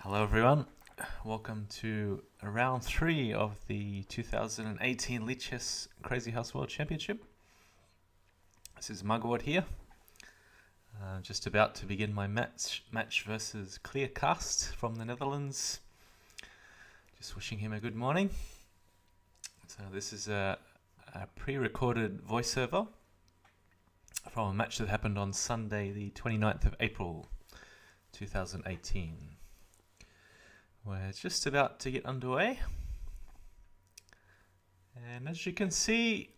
Hello everyone, welcome to round 3 of the 2018 lichess Crazyhouse World Championship. This is Mugwort here, just about to begin my match versus Kleerkast from the Netherlands. Just wishing him a good morning. So this is a pre-recorded voiceover from a match that happened on Sunday the 29th of April 2018. We're just about to get underway, and as you can see,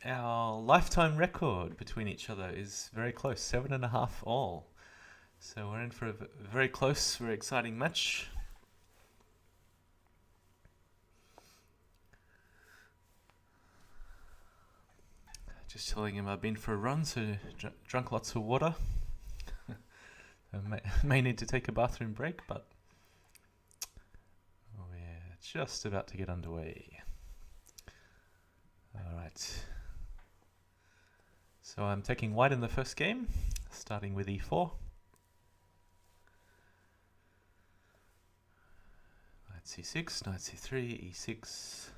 our lifetime record between each other is very close, 7.5 all. So we're in for a very close, very exciting match. Just telling him I've been for a run, so drunk lots of water. I may need to take a bathroom break, but we're just about to get underway. Alright. So I'm taking white in the first game, starting with e4. Knight c6, knight c3, e6.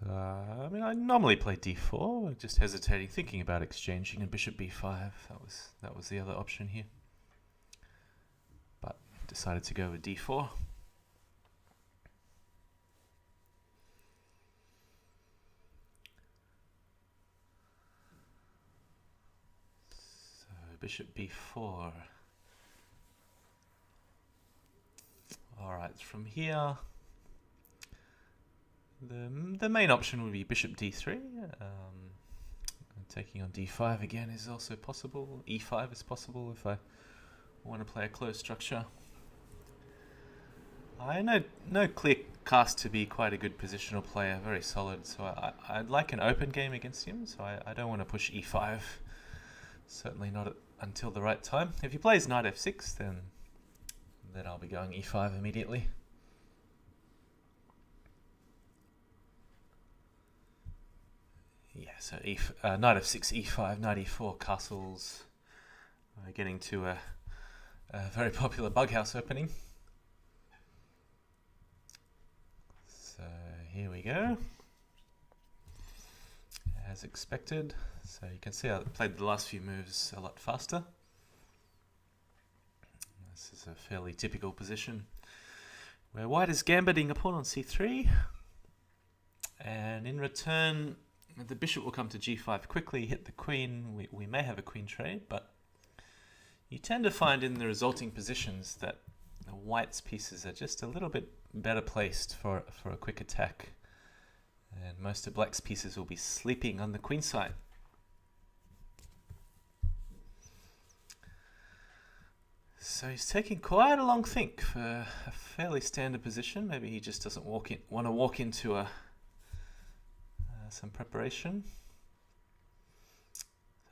I normally play d4, just hesitating, thinking about exchanging, and bishop b5. That was the other option here. But decided to go with d4. So bishop b4. Alright, from here the main option would be bishop d3. Taking on d5 again is also possible. e5 is possible if I want to play a closed structure. I know Kleerkast to be quite a good positional player, very solid, so I'd like an open game against him, so I don't want to push e5. Certainly not until the right time. If he plays knight f6, then I'll be going e5 immediately. Yeah, so knight f6, e5, knight e4, castles. We're getting to a very popular bughouse opening. So here we go. As expected. So you can see I played the last few moves a lot faster. This is a fairly typical position where white is gambiting a pawn on c3. And in return, the bishop will come to g5 quickly, hit the queen. We may have a queen trade, but you tend to find in the resulting positions that the white's pieces are just a little bit better placed for a quick attack. And most of black's pieces will be sleeping on the queen side. So he's taking quite a long think for a fairly standard position. Maybe he just doesn't want to walk into some preparation.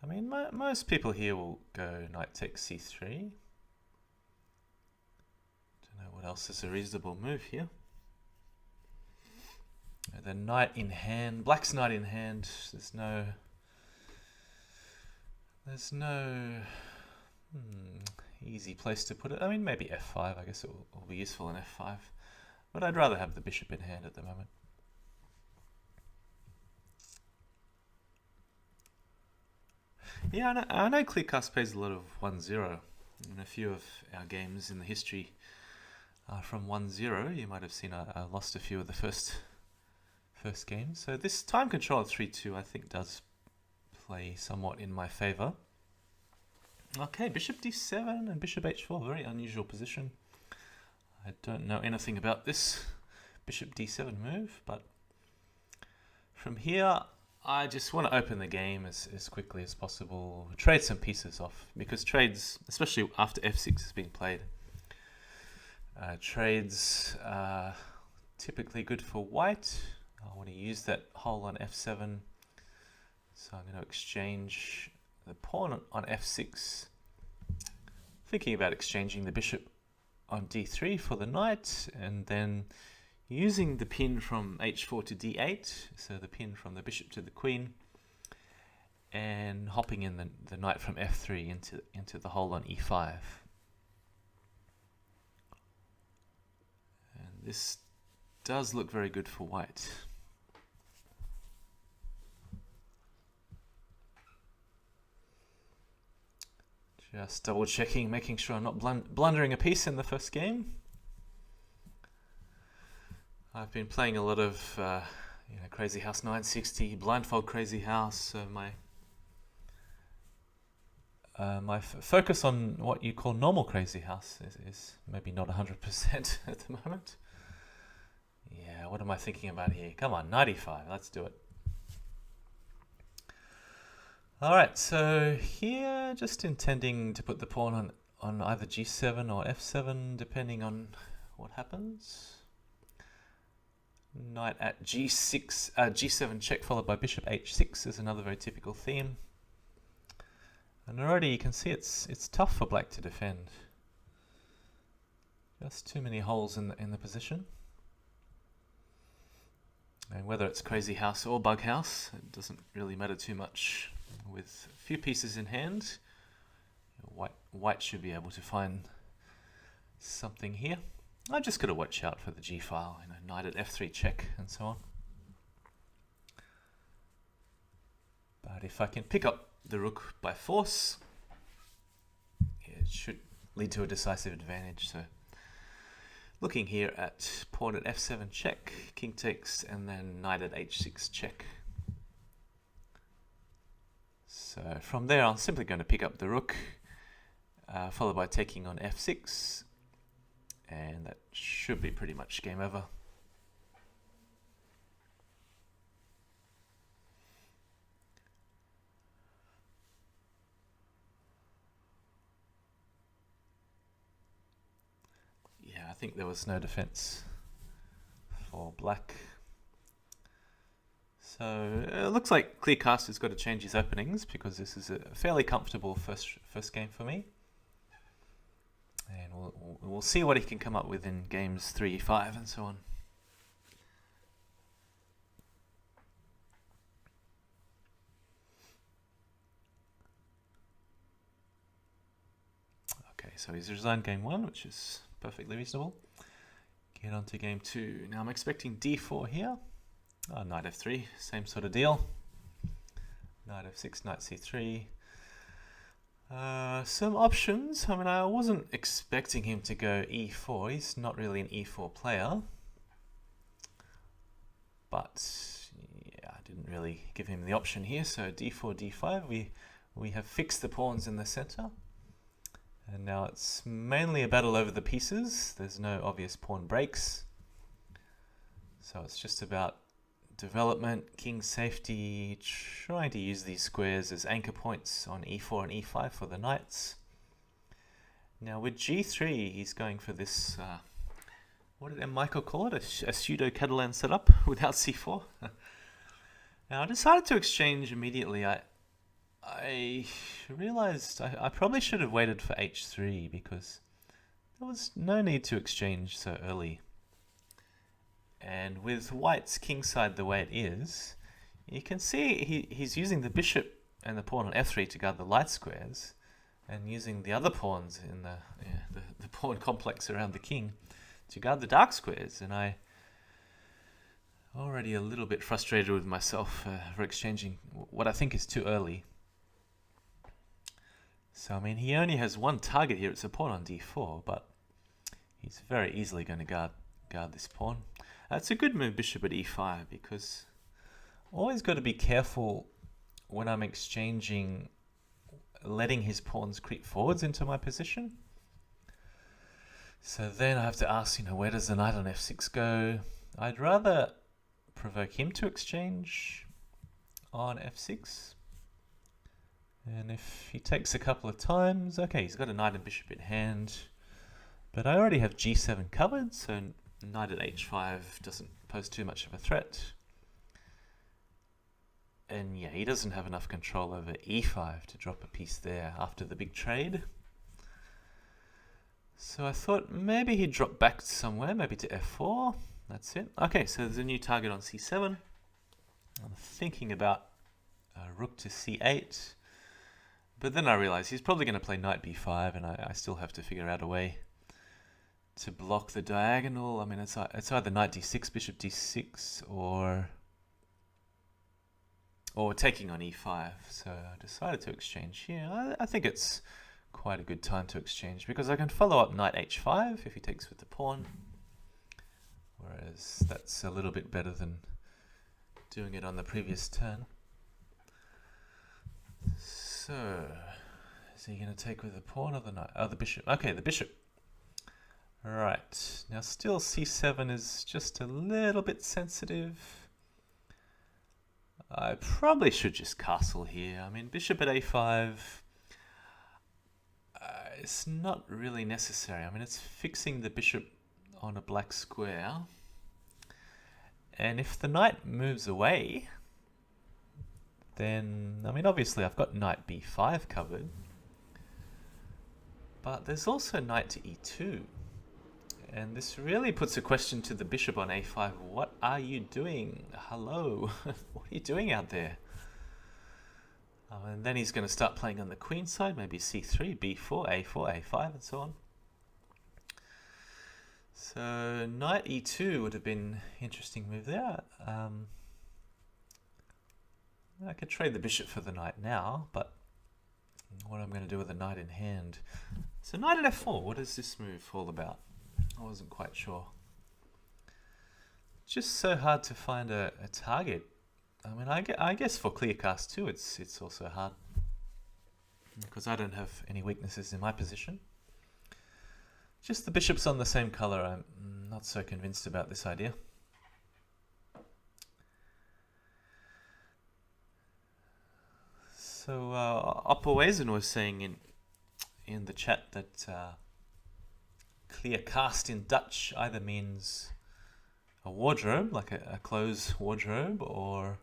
I mean, most people here will go knight takes c3. Don't know what else is a reasonable move here. The knight in hand, black's knight in hand. There's no easy place to put it. I mean, maybe f5. I guess it will be useful in f5, but I'd rather have the bishop in hand at the moment. Yeah, I know Kleerkast plays a lot of 1-0. In a few of our games in the history from 1-0, you might have seen I lost a few of the first games. So this time control at 3-2 I think does play somewhat in my favour. Okay, bishop d7 and bishop h4, very unusual position. I don't know anything about this bishop d7 move, but from here I just want to open the game as quickly as possible, trade some pieces off, because trades, especially after f6 has been played, trades are typically good for white. I want to use that hole on f7, so I'm going to exchange the pawn on f6, thinking about exchanging the bishop on d3 for the knight, and then using the pin from h4 to d8, so the pin from the bishop to the queen, and hopping in the knight from f3 into the hole on e5. And this does look very good for white. Just double checking, making sure I'm not blundering a piece in the first game. I've been playing a lot of Crazyhouse 960, blindfold Crazyhouse, so my focus on what you call normal Crazyhouse is maybe not 100% at the moment. Yeah, what am I thinking about here? Come on, 95, let's do it. Alright, so here just intending to put the pawn on either g7 or f7 depending on what happens. Knight at g6, g7 check followed by bishop h6 is another very typical theme. And already you can see it's tough for black to defend. Just too many holes in the position. And whether it's Crazyhouse or Bughouse, it doesn't really matter too much. With a few pieces in hand, white should be able to find something here. I just got to watch out for the g file, knight at f3 check and so on. But if I can pick up the rook by force, it should lead to a decisive advantage. So looking here at pawn at f7 check, king takes, and then knight at h6 check. So from there I'm simply going to pick up the rook, followed by taking on f6, and that should be pretty much game over. Yeah, I think there was no defense for black. So it looks like Kleerkast has got to change his openings because this is a fairly comfortable first game for me. And we'll see what he can come up with in games 3, 5 and so on. Okay, so he's resigned game 1, which is perfectly reasonable. Get on to game 2. Now I'm expecting d4 here. Knight f3, same sort of deal. Knight f6, knight c3. Some options. I mean, I wasn't expecting him to go e4. He's not really an e4 player. But yeah, I didn't really give him the option here. So d4, d5. We have fixed the pawns in the center. And now it's mainly a battle over the pieces. There's no obvious pawn breaks. So it's just about development, king safety, trying to use these squares as anchor points on e4 and e5 for the knights. Now with g3, he's going for this, what did M. Michael call it? A pseudo-Catalan setup without c4. Now I decided to exchange immediately. I realized I probably should have waited for h3 because there was no need to exchange so early. And with white's kingside the way it is, you can see he's using the bishop and the pawn on f3 to guard the light squares, and using the other pawns in the pawn complex around the king to guard the dark squares. And I already a little bit frustrated with myself for exchanging what I think is too early. So I mean, he only has one target here. It's a pawn on d4, but he's very easily going to guard this pawn. It's a good move, bishop at e5, because always got to be careful when I'm exchanging, letting his pawns creep forwards into my position. So then I have to ask, where does the knight on f6 go? I'd rather provoke him to exchange on f6. And if he takes a couple of times, okay, he's got a knight and bishop in hand. But I already have g7 covered, so knight at h5 doesn't pose too much of a threat. And yeah, he doesn't have enough control over e5 to drop a piece there after the big trade. So I thought maybe he'd drop back somewhere, maybe to f4. That's it. Okay, so there's a new target on c7. I'm thinking about rook to c8. But then I realized he's probably going to play knight b5, and I still have to figure out a way to block the diagonal. I mean, it's either knight d6, bishop d6, or taking on e5. So I decided to exchange here. I think it's quite a good time to exchange because I can follow up knight h5 if he takes with the pawn, whereas that's a little bit better than doing it on the previous turn. So, is he going to take with the pawn or the knight? Oh, the bishop. Okay, the bishop. Right. Now, still c7 is just a little bit sensitive. I probably should just castle here. I mean, bishop at a5, it's not really necessary. I mean, it's fixing the bishop on a black square. And if the knight moves away, then, I mean, obviously I've got knight b5 covered. But there's also knight to e2. And this really puts a question to the bishop on a5. What are you doing? Hello? What are you doing out there? And then he's going to start playing on the queen side, maybe c3, b4, a4, a5, and so on. So knight e2 would have been an interesting move there. I could trade the bishop for the knight now, but what I'm going to do with the knight in hand. So knight at f4, what is this move all about? I wasn't quite sure. Just so hard to find a target. I mean, I guess for Kleerkast too, it's also hard because I don't have any weaknesses in my position. Just the bishop's on the same color. I'm not so convinced about this idea. So Opperweisen was saying in the chat that Kleerkast in Dutch either means a wardrobe, like a clothes wardrobe, or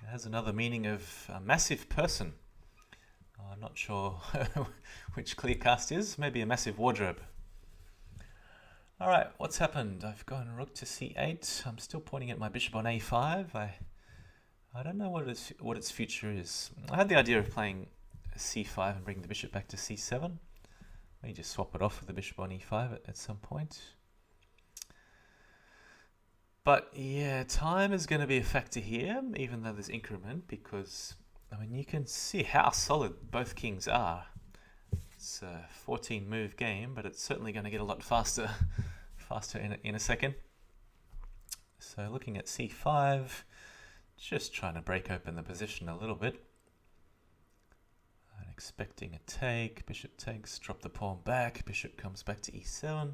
it has another meaning of a massive person. I'm not sure which Kleerkast is. Maybe a massive wardrobe. All right, what's happened? I've gone rook to c8. I'm still pointing at my bishop on a5. I don't know what its future is. I had the idea of playing c5 and bringing the bishop back to c7. Maybe just swap it off with the bishop on e5 at some point. But yeah, time is going to be a factor here, even though there's increment, because I mean you can see how solid both kings are. It's a 14 move game, but it's certainly going to get a lot faster in a second. So looking at c5, just trying to break open the position a little bit. And expecting a take, bishop takes, drop the pawn back, bishop comes back to e7.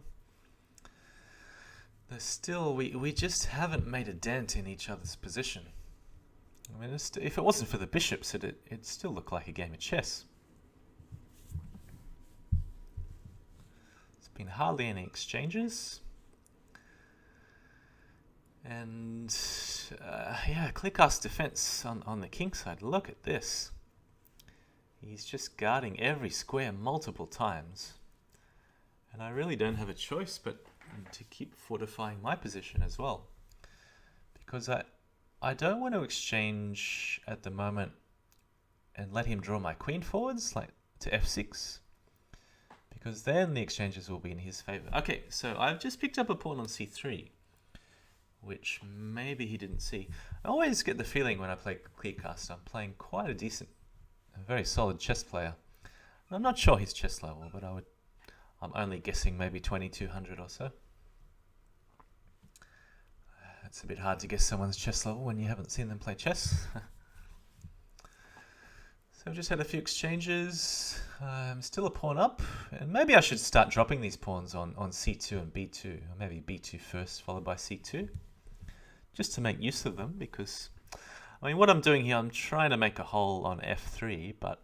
There's still, we just haven't made a dent in each other's position. I mean, if it wasn't for the bishops, it'd still look like a game of chess. There's been hardly any exchanges. And yeah, Kleerkast's defense on the king side, look at this. He's just guarding every square multiple times. And I really don't have a choice but to keep fortifying my position as well. Because I don't want to exchange at the moment and let him draw my queen forwards, like to f6. Because then the exchanges will be in his favor. Okay, so I've just picked up a pawn on c3, which maybe he didn't see. I always get the feeling when I play Kleerkast, I'm playing quite a very solid chess player. I'm not sure his chess level, but I'm only guessing maybe 2200 or so. It's a bit hard to guess someone's chess level when you haven't seen them play chess. So I've just had a few exchanges. I'm still a pawn up, and maybe I should start dropping these pawns on c2 and b2, or maybe b2 first followed by c2, just to make use of them, because I mean what I'm doing here, I'm trying to make a hole on f3, but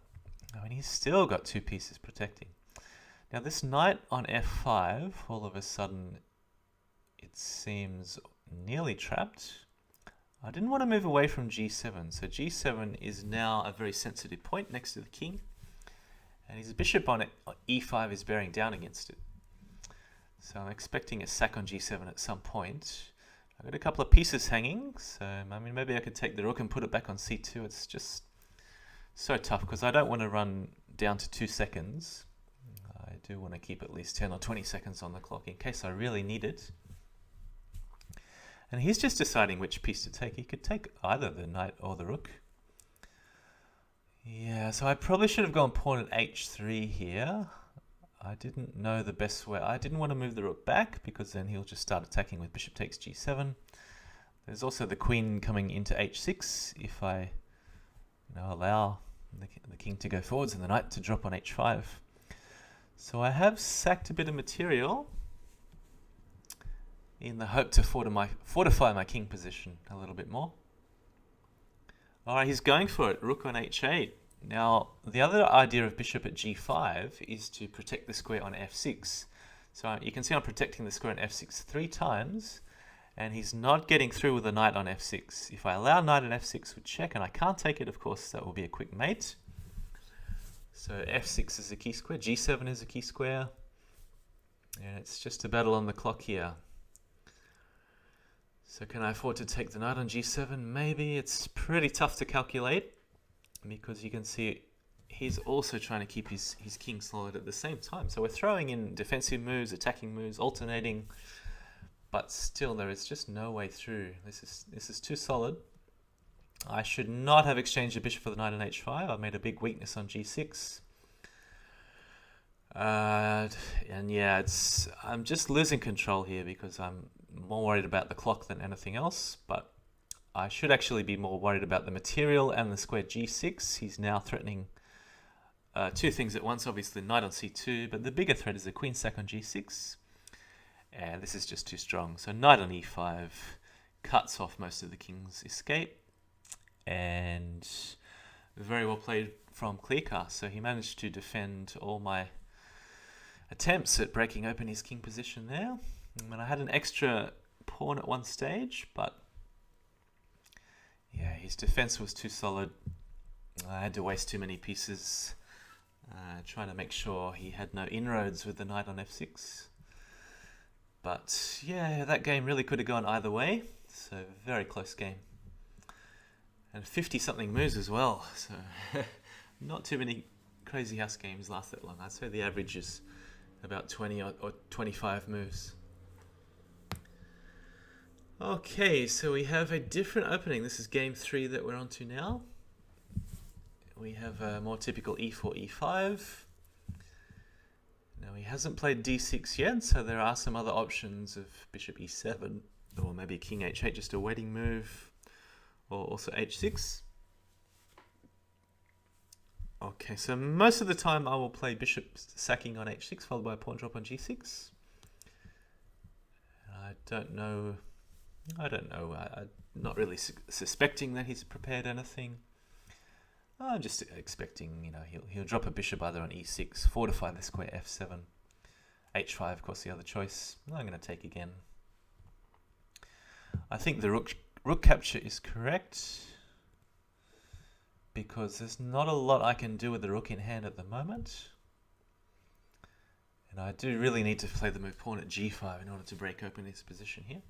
I mean he's still got two pieces protecting. Now this knight on f5, all of a sudden it seems nearly trapped. I didn't want to move away from g7, so g7 is now a very sensitive point next to the king, and his bishop on e5 is bearing down against it. So I'm expecting a sack on g7 at some point. I've got a couple of pieces hanging, so I mean maybe I could take the rook and put it back on c2. It's just so tough because I don't want to run down to 2 seconds. I do want to keep at least 10 or 20 seconds on the clock in case I really need it. And he's just deciding which piece to take. He could take either the knight or the rook. Yeah, so I probably should have gone pawn at h3 here. I didn't know the best way. I didn't want to move the rook back because then he'll just start attacking with bishop takes g7. There's also the queen coming into h6 if I allow the king to go forwards and the knight to drop on h5. So I have sacked a bit of material in the hope to fortify my king position a little bit more. Alright, he's going for it. Rook on h8. Now, the other idea of bishop at g5 is to protect the square on f6. So you can see I'm protecting the square on f6 3 times, and he's not getting through with the knight on f6. If I allow knight on f6 with check, and I can't take it, of course, that will be a quick mate. So f6 is a key square, g7 is a key square, and it's just a battle on the clock here. So can I afford to take the knight on g7? Maybe. It's pretty tough to calculate because you can see he's also trying to keep his king solid at the same time. So we're throwing in defensive moves, attacking moves, alternating, but still there is just no way through. This is too solid. I should not have exchanged the bishop for the knight on h5. I made a big weakness on g6. And yeah, I'm just losing control here because I'm more worried about the clock than anything else, but I should actually be more worried about the material and the square g6. He's now threatening two things at once, obviously knight on c2, but the bigger threat is the queen sack on g6, and this is just too strong. So knight on e5 cuts off most of the king's escape, and very well played from Kleerkast. So he managed to defend all my attempts at breaking open his king position there. And I had an extra pawn at one stage, but yeah, his defense was too solid. I had to waste too many pieces trying to make sure he had no inroads with the knight on f6. But yeah, that game really could have gone either way. So very close game. And 50-something moves as well. So not too many Crazyhouse games last that long. I'd say the average is about 20 or 25 moves. Okay, so we have a different opening. This is game 3 that we're on to now. We have a more typical e4, e5. Now he hasn't played d6 yet, so there are some other options of bishop e7, or maybe king h8, just a waiting move, or also h6. Okay, so most of the time I will play bishop sacking on h6, followed by a pawn drop on g6. I don't know. I'm not really suspecting that he's prepared anything. I'm just expecting, he'll drop a bishop either on e6, fortify the square f7, h5, of course, the other choice. I'm going to take again. I think the rook capture is correct because there's not a lot I can do with the rook in hand at the moment. And I do really need to play the move pawn at g5 in order to break open his position here.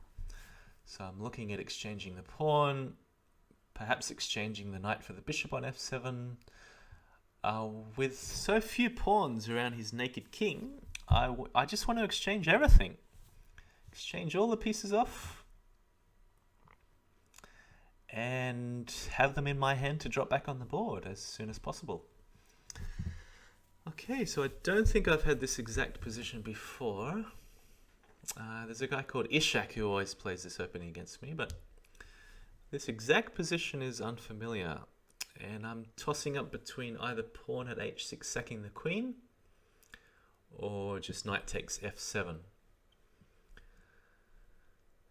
So I'm looking at exchanging the pawn, perhaps exchanging the knight for the bishop on f7. With so few pawns around his naked king, I just want to exchange everything. Exchange all the pieces off and have them in my hand to drop back on the board as soon as possible. Okay, so I don't think I've had this exact position before. There's a guy called Ishak who always plays this opening against me, but this exact position is unfamiliar. And I'm tossing up between either pawn at h6 sacking the queen, or just knight takes f7.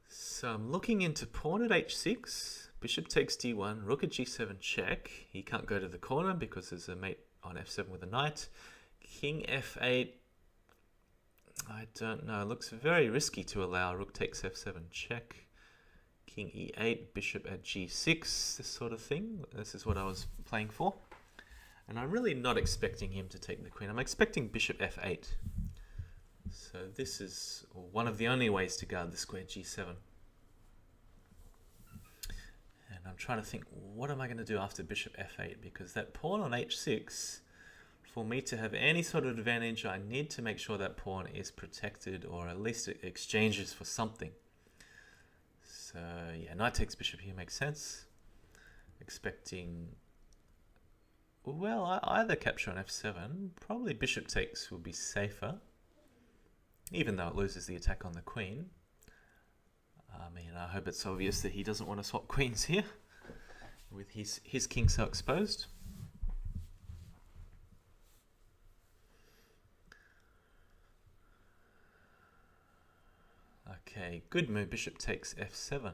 So I'm looking into pawn at h6, bishop takes d1, rook at g7 check. He can't go to the corner because there's a mate on f7 with a knight. King f8. I don't know. It looks very risky to allow rook takes f7 check. King e8, bishop at g6, this sort of thing. This is what I was playing for. And I'm really not expecting him to take the queen. I'm expecting bishop f8. So this is one of the only ways to guard the square g7. And I'm trying to think, what am I going to do after bishop f8? Because that pawn on h6, for me to have any sort of advantage, I need to make sure that pawn is protected, or at least it exchanges for something. So yeah, knight takes bishop here makes sense. Expecting, well, either capture on f7. Probably bishop takes will be safer, even though it loses the attack on the queen. I mean, I hope it's obvious that he doesn't want to swap queens here, with his king so exposed. Okay, good move. Bishop takes f7.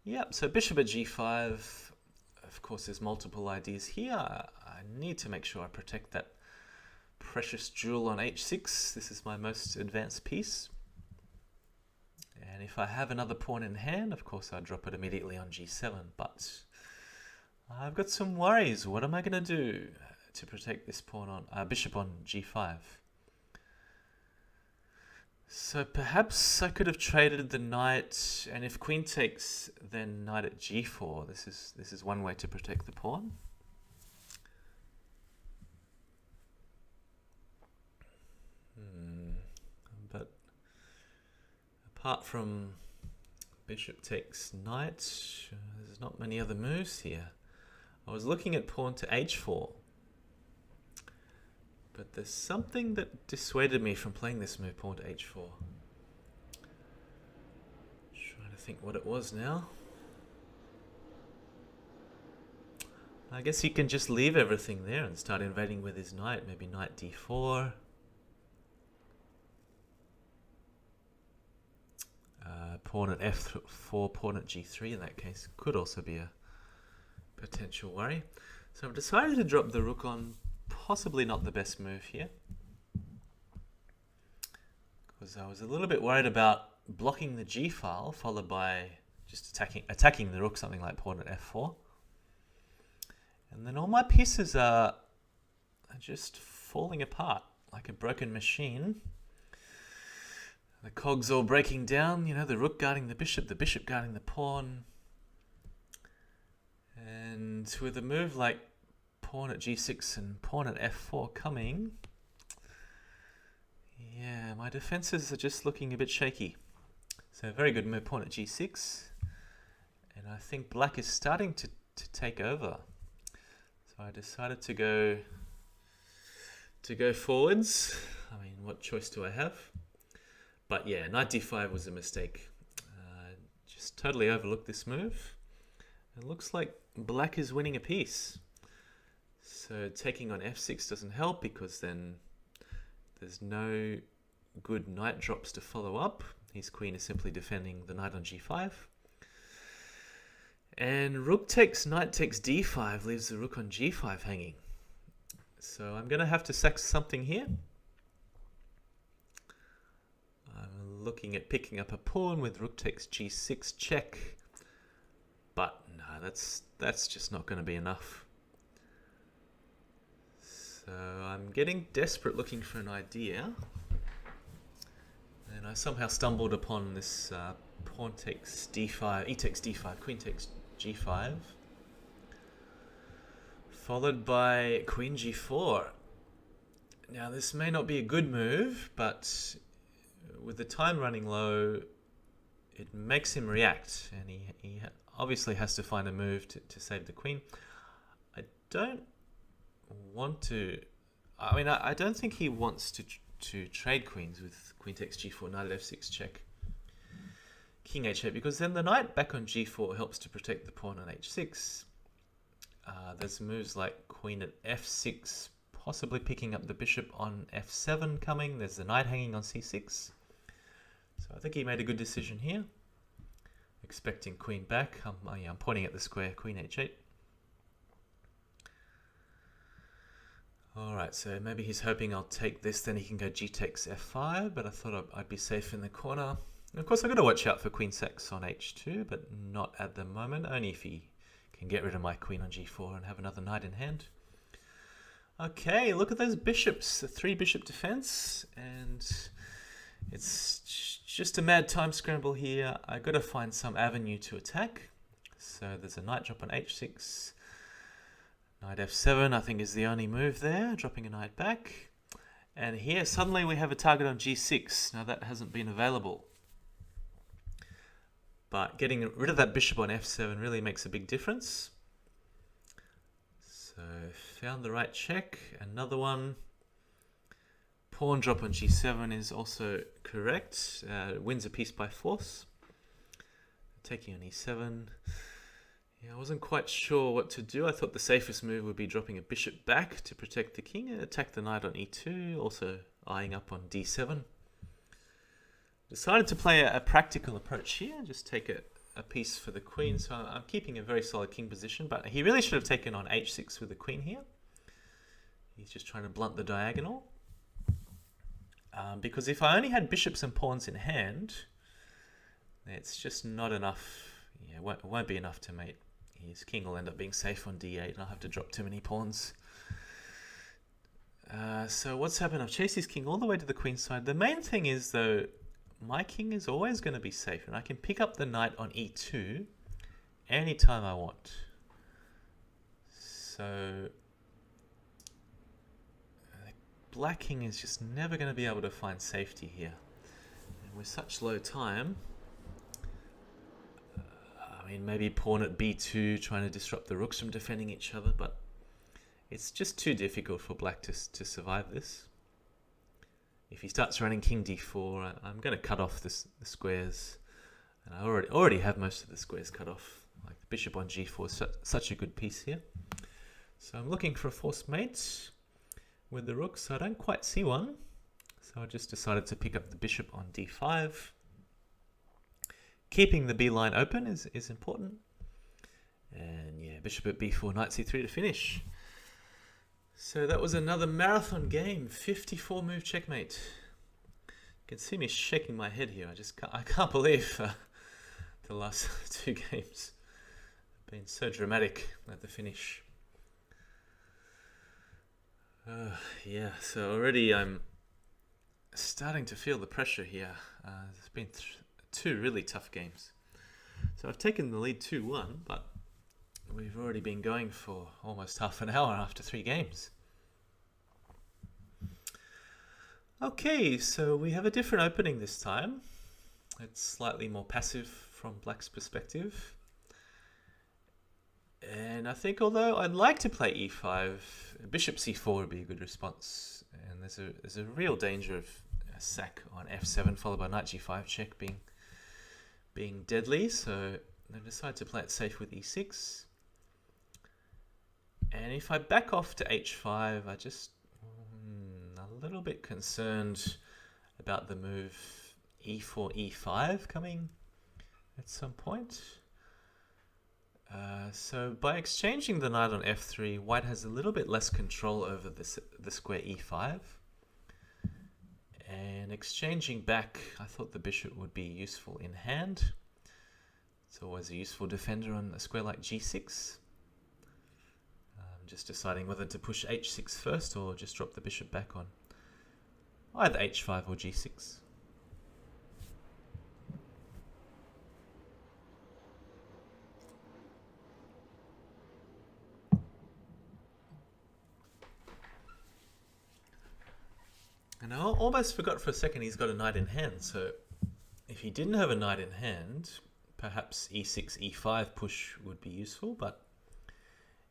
Yep, so bishop at g5. Of course, there's multiple ideas here. I need to make sure I protect that precious jewel on h6. This is my most advanced piece. And if I have another pawn in hand, of course, I'd drop it immediately on g7. But I've got some worries. What am I going to do to protect this pawn on bishop on g5? So perhaps I could have traded the knight, and if queen takes, then knight at g4. This is one way to protect the pawn. But apart from bishop takes knight, there's not many other moves here. I was looking at pawn to h4. But there's something that dissuaded me from playing this move, pawn to h4. Trying to think what it was now. I guess he can just leave everything there and start invading with his knight. Maybe knight d4. Pawn at f4, pawn at g3 in that case could also be a potential worry. So I've decided to drop the rook on. Possibly not the best move here, because I was a little bit worried about blocking the g file followed by just attacking the rook, something like pawn at f4, and then all my pieces are just falling apart like a broken machine. The cogs all breaking down, you know, the rook guarding the bishop guarding the pawn, and with a move like pawn at g6 and pawn at f4 coming, yeah, my defenses are just looking a bit shaky. So very good move, pawn at g6, and I think black is starting to take over. So I decided to go forwards. I mean, what choice do I have? But yeah, knight d5 was a mistake. Just totally overlooked this move. It looks like black is winning a piece. So taking on f6 doesn't help, because then there's no good knight drops to follow up. His queen is simply defending the knight on g5. And rook takes, knight takes d5 leaves the rook on g5 hanging. So I'm going to have to sack something here. I'm looking at picking up a pawn with rook takes g6 check. But no, that's just not going to be enough. So I'm getting desperate looking for an idea. And I somehow stumbled upon this pawn takes d5, e takes d5, queen takes g5. Followed by queen g4. Now this may not be a good move, but with the time running low, it makes him react. And he obviously has to find a move to save the queen. I don't want to... I mean, I don't think he wants to trade queens with queen takes g4, knight at f6 check, king h8, because then the knight back on g4 helps to protect the pawn on h6. There's moves like queen at f6, possibly picking up the bishop on f7 coming. There's the knight hanging on c6. So I think he made a good decision here. Expecting queen back. I'm pointing at the square, queen h8. Alright, so maybe he's hoping I'll take this, then he can go g takes f5, but I thought I'd be safe in the corner. And of course I've got to watch out for queen sacks on h2, but not at the moment, only if he can get rid of my queen on g4 and have another knight in hand. Okay, look at those bishops, the 3 bishop defense, and it's just a mad time scramble here. I've got to find some avenue to attack. So there's a knight drop on h6. Knight f7 I think is the only move there, dropping a knight back. And here suddenly we have a target on g6. Now that hasn't been available. But getting rid of that bishop on f7 really makes a big difference. So found the right check. Another one. Pawn drop on g7 is also correct. Wins a piece by force. Taking on e7. Yeah, I wasn't quite sure what to do. I thought the safest move would be dropping a bishop back to protect the king and attack the knight on e2, also eyeing up on d7. Decided to play a practical approach here, just take a piece for the queen. So I'm keeping a very solid king position, but he really should have taken on h6 with the queen here. He's just trying to blunt the diagonal. Because if I only had bishops and pawns in hand, it's just not enough. Yeah, it won't be enough to mate. His king will end up being safe on d8 and I'll have to drop too many pawns. So what's happened? I've chased his king all the way to the queen side. The main thing is, though, my king is always going to be safe and I can pick up the knight on e2 anytime I want. So the black king is just never going to be able to find safety here. And with such low time, I mean, maybe pawn at b2, trying to disrupt the rooks from defending each other, but it's just too difficult for black to survive this. If he starts running king d4, I'm going to cut off the squares. And I already have most of the squares cut off. Like the bishop on g4 is such a good piece here. So I'm looking for a forced mate with the rooks. I don't quite see one. So I just decided to pick up the bishop on d5. Keeping the b line open is important. And yeah, bishop at b4, knight c3 to finish. So that was another marathon game, 54 move checkmate. You can see me shaking my head here. I can't believe the last two games have been so dramatic at the finish. Yeah, so already I'm starting to feel the pressure here. There's been two really tough games. So I've taken the lead 2-1, but we've already been going for almost half an hour after 3 games. Okay, so we have a different opening this time. It's slightly more passive from black's perspective. And I think although I'd like to play e5, bishop c4 would be a good response. And there's a real danger of a sack on f7 followed by knight g5 check being deadly. So I decided to play it safe with e6. And if I back off to h5, I just a little bit concerned about the move e4, e5 coming at some point. So by exchanging the knight on f3, white has a little bit less control over the square e5. And exchanging back, I thought the bishop would be useful in hand. It's always a useful defender on a square like g6. Just deciding whether to push h6 first or just drop the bishop back on either h5 or g6. And I almost forgot for a second he's got a knight in hand, so if he didn't have a knight in hand, perhaps e6, e5 push would be useful, but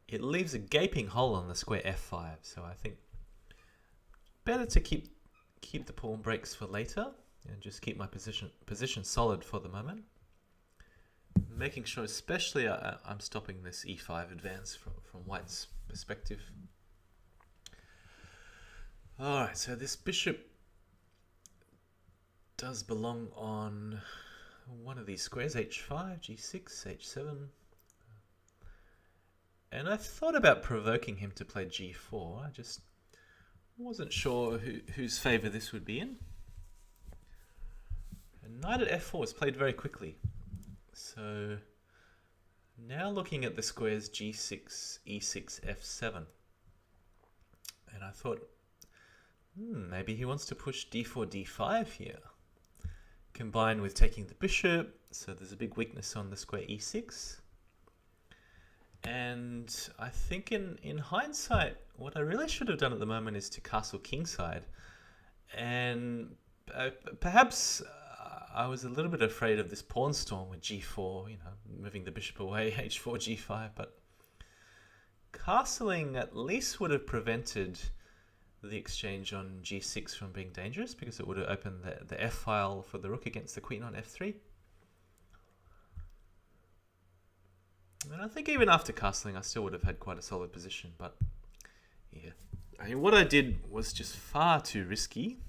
it leaves a gaping hole on the square f5, so I think better to keep the pawn breaks for later and just keep my position solid for the moment. Making sure especially I'm stopping this e5 advance from white's perspective. Alright, so this bishop does belong on one of these squares, h5, g6, h7. And I thought about provoking him to play g4. I just wasn't sure whose favour this would be in. And knight at f4 was played very quickly. So now looking at the squares g6, e6, f7. And I thought, maybe he wants to push d4, d5 here. Combined with taking the bishop, so there's a big weakness on the square e6. And I think in hindsight, what I really should have done at the moment is to castle kingside. And perhaps I was a little bit afraid of this pawn storm with g4, moving the bishop away, h4, g5. But castling at least would have prevented the exchange on g6 from being dangerous, because it would have opened the f file for the rook against the queen on f3. And I think even after castling, I still would have had quite a solid position. But yeah, I mean, what I did was just far too risky.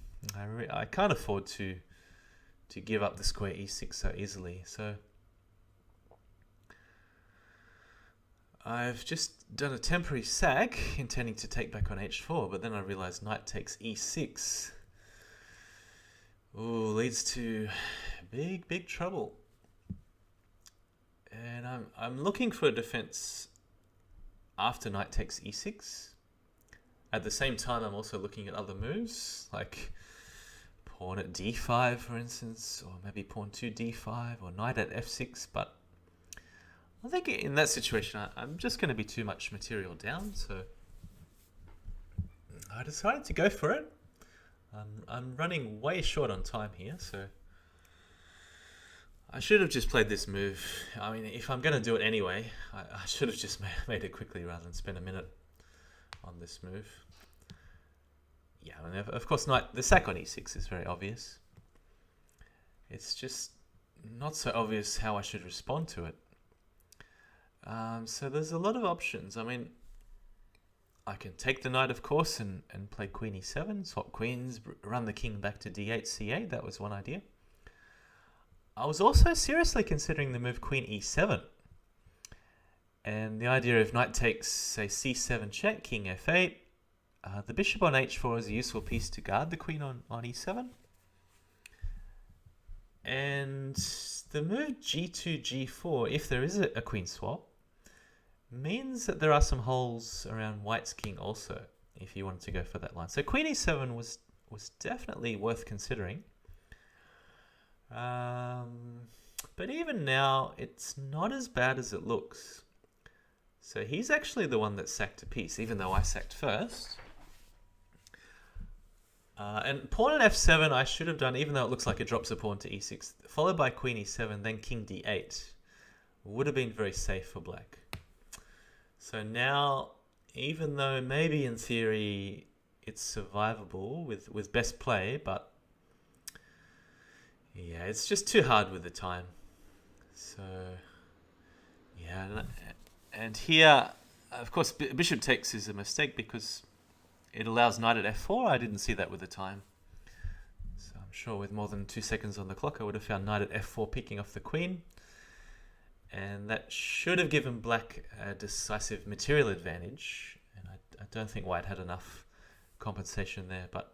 I can't afford to give up the square e6 so easily. So I've just done a temporary sag, intending to take back on h4, but then I realized knight takes e6. Ooh, leads to big trouble. And I'm looking for a defense after knight takes e6. At the same time, I'm also looking at other moves, like pawn at d5, for instance, or maybe pawn to d5, or knight at f6. But I think in that situation, I'm just going to be too much material down, so I decided to go for it. I'm running way short on time here, so I should have just played this move. I mean, if I'm going to do it anyway, I should have just made it quickly rather than spend a minute on this move. Yeah, I mean, of course, the sack on e6 is very obvious. It's just not so obvious how I should respond to it. So there's a lot of options. I mean, I can take the knight, of course, and play queen e7, swap queens, run the king back to d8, c8. That was one idea. I was also seriously considering the move queen e7. And the idea of knight takes, say, c7 check, king f8. The bishop on h4 is a useful piece to guard the queen on e7. And the move g2, g4, if there is a queen swap, means that there are some holes around white's king also, if you wanted to go for that line. So queen e7 was definitely worth considering. But even now, it's not as bad as it looks. So he's actually the one that sacked a piece, even though I sacked first. And pawn at f7 I should have done, even though it looks like it drops a pawn to e6, followed by queen e7, then king d8. Would have been very safe for black. So now, even though maybe in theory it's survivable with best play, but yeah, it's just too hard with the time. So yeah, and here, of course, bishop takes is a mistake because it allows knight at f4. I didn't see that with the time. So I'm sure with more than 2 seconds on the clock, I would have found knight at f4 picking off the queen. And that should have given black a decisive material advantage. And I don't think white had enough compensation there. But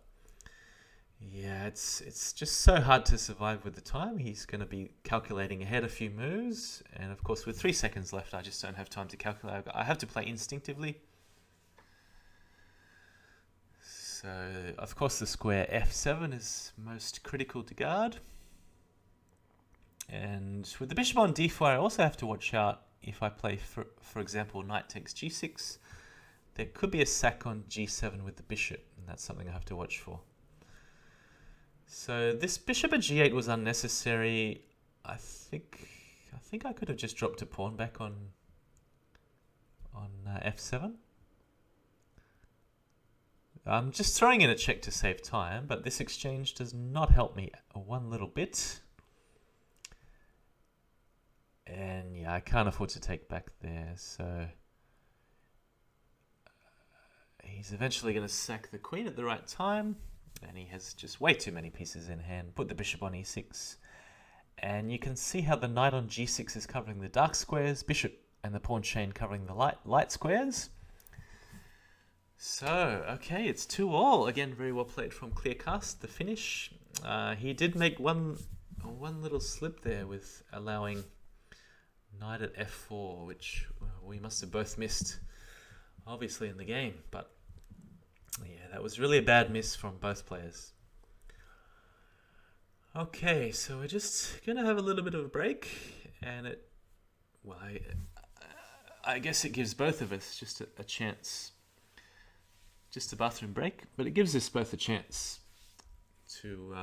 yeah, it's just so hard to survive with the time. He's going to be calculating ahead a few moves. And of course, with 3 seconds left, I just don't have time to calculate. I have to play instinctively. So, of course, the square f7 is most critical to guard. And with the bishop on d4, I also have to watch out if I play, for example, knight takes g6. There could be a sack on g7 with the bishop, and that's something I have to watch for. So this bishop at g8 was unnecessary. I think I could have just dropped a pawn back on f7. I'm just throwing in a check to save time, but this exchange does not help me one little bit. And yeah, I can't afford to take back there, so he's eventually going to sack the queen at the right time, and he has just way too many pieces in hand. Put the bishop on e6, and you can see how the knight on g6 is covering the dark squares, bishop and the pawn chain covering the light squares. So, okay, it's 2-all. Again, very well played from Kleerkast, the finish. He did make one little slip there with allowing knight at f4, which we must have both missed, obviously, in the game. But yeah, that was really a bad miss from both players. Okay, so we're just going to have a little bit of a break, and I guess it gives both of us just a chance, just a bathroom break, but it gives us both a chance to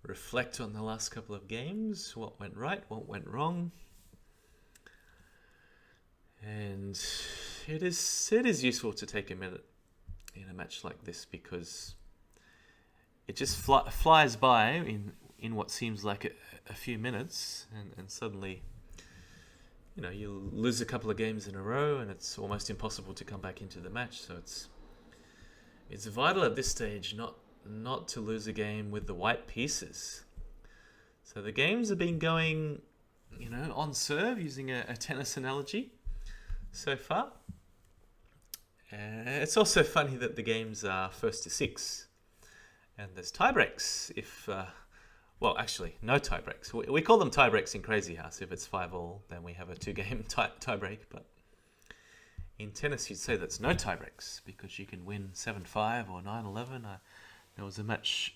reflect on the last couple of games, what went right, what went wrong. And it is useful to take a minute in a match like this because it just flies by in what seems like a few minutes, and suddenly, you lose a couple of games in a row and it's almost impossible to come back into the match. So it's vital at this stage not to lose a game with the white pieces. So the games have been going, on serve, using a tennis analogy so far. It's also funny that the games are first to 6, and there's tie breaks if, actually no tie breaks. We call them tie breaks in Crazyhouse. If it's 5-all, then we have a 2-game tie break. But in tennis, you'd say that's no tie breaks because you can win 7-5 or 9-11. There was a match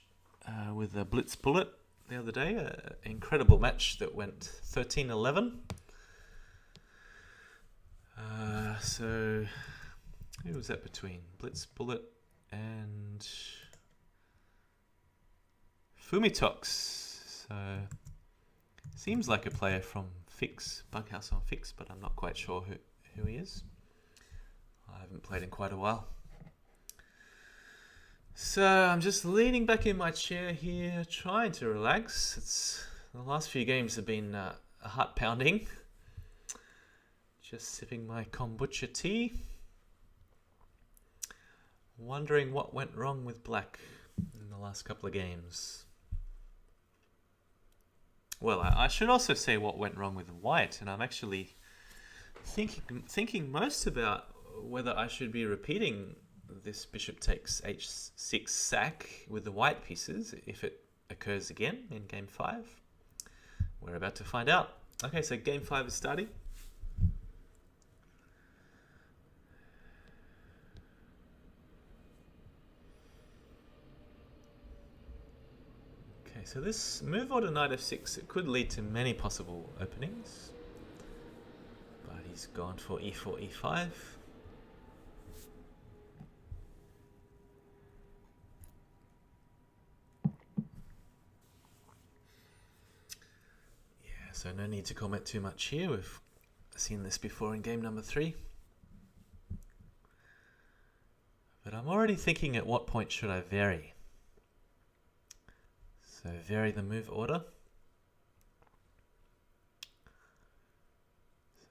with a blitz bullet the other day, an incredible match that went 13-11. So who was that between? Blitz bullet and Fumitox. So seems like a player from Fix, Bughouse on Fix, but I'm not quite sure who he is. I haven't played in quite a while. So I'm just leaning back in my chair here, trying to relax. The last few games have been heart pounding. Just sipping my kombucha tea. Wondering what went wrong with black in the last couple of games. Well, I should also say what went wrong with white, and I'm actually thinking most about whether I should be repeating this bishop takes h6 sack with the white pieces if it occurs again in game 5. We're about to find out. Okay, so game 5 is starting. Okay, so this move order knight f6, it could lead to many possible openings, but he's gone for e4, e5. So no need to comment too much here. We've seen this before in game number 3. But I'm already thinking at what point should I vary. So vary the move order.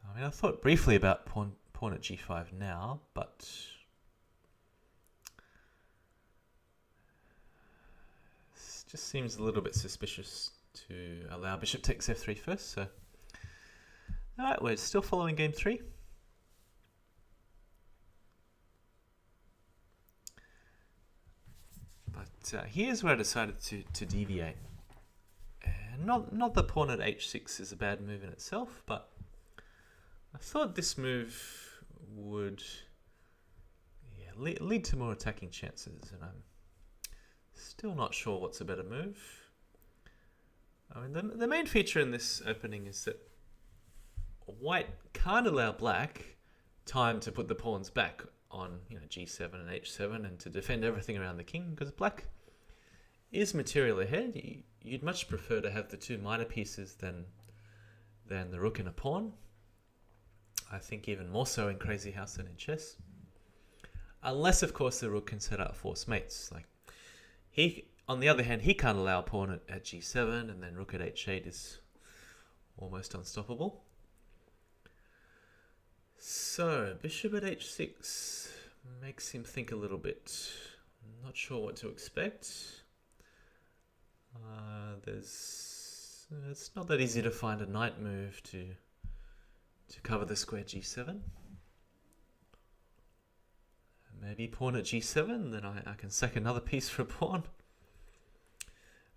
So, I thought briefly about pawn at g5 now, but this just seems a little bit suspicious to allow bishop takes f3 first. So, alright, we're still following game 3. But here's where I decided to deviate. Not that pawn at h6 is a bad move in itself, but I thought this move would lead to more attacking chances, and I'm still not sure what's a better move. I mean, the main feature in this opening is that white can't allow black time to put the pawns back on g7 and h7 and to defend everything around the king, because black is material ahead. You'd much prefer to have the 2 minor pieces than the rook and a pawn. I think even more so in Crazyhouse than in chess. Unless, of course, the rook can set up forced mates. On the other hand, he can't allow pawn at g7, and then rook at h8 is almost unstoppable. So, bishop at h6 makes him think a little bit. I'm not sure what to expect. It's not that easy to find a knight move to cover the square g7. Maybe pawn at g7, then I can sack another piece for a pawn.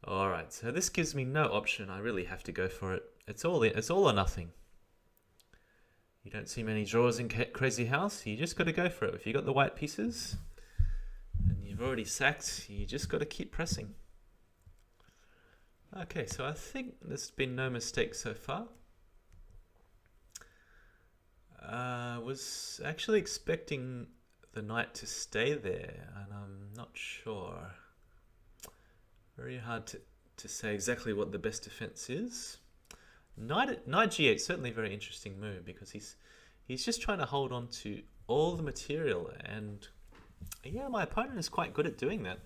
Alright, so this gives me no option. I really have to go for it. It's all or nothing. You don't see many draws in Crazyhouse. You just got to go for it. If you got the white pieces and you've already sacked, you just got to keep pressing. Okay, so I think there's been no mistake so far. Was actually expecting the knight to stay there, and I'm not sure. Very hard to say exactly what the best defense is. Knight g8, certainly a very interesting move, because he's just trying to hold on to all the material, and yeah, my opponent is quite good at doing that.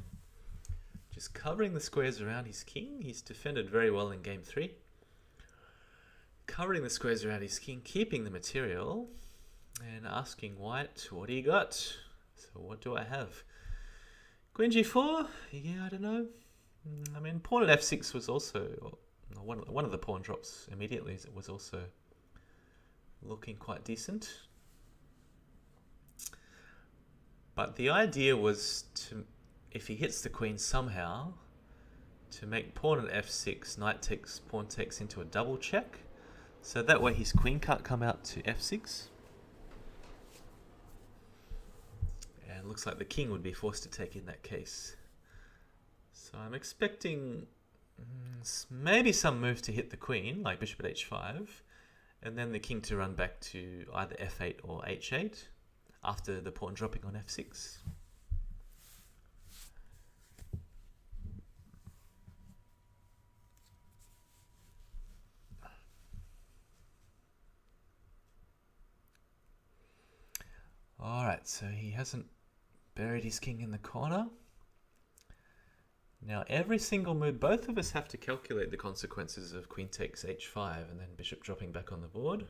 Just covering the squares around his king. He's defended very well in game 3. Covering the squares around his king, keeping the material, and asking white, what do you got? So what do I have? Queen g4? Yeah, I don't know. I mean, pawn at f6 was also, one of the pawn drops immediately was also looking quite decent. But the idea was to, if he hits the queen somehow, to make pawn at f6, knight takes, pawn takes into a double check. So that way his queen can't come out to f6. And it looks like the king would be forced to take in that case. So I'm expecting maybe some move to hit the queen, like bishop at h5, and then the king to run back to either f8 or h8 after the pawn dropping on f6. Alright, so he hasn't buried his king in the corner. Now every single move, both of us have to calculate the consequences of queen takes h5 and then bishop dropping back on the board.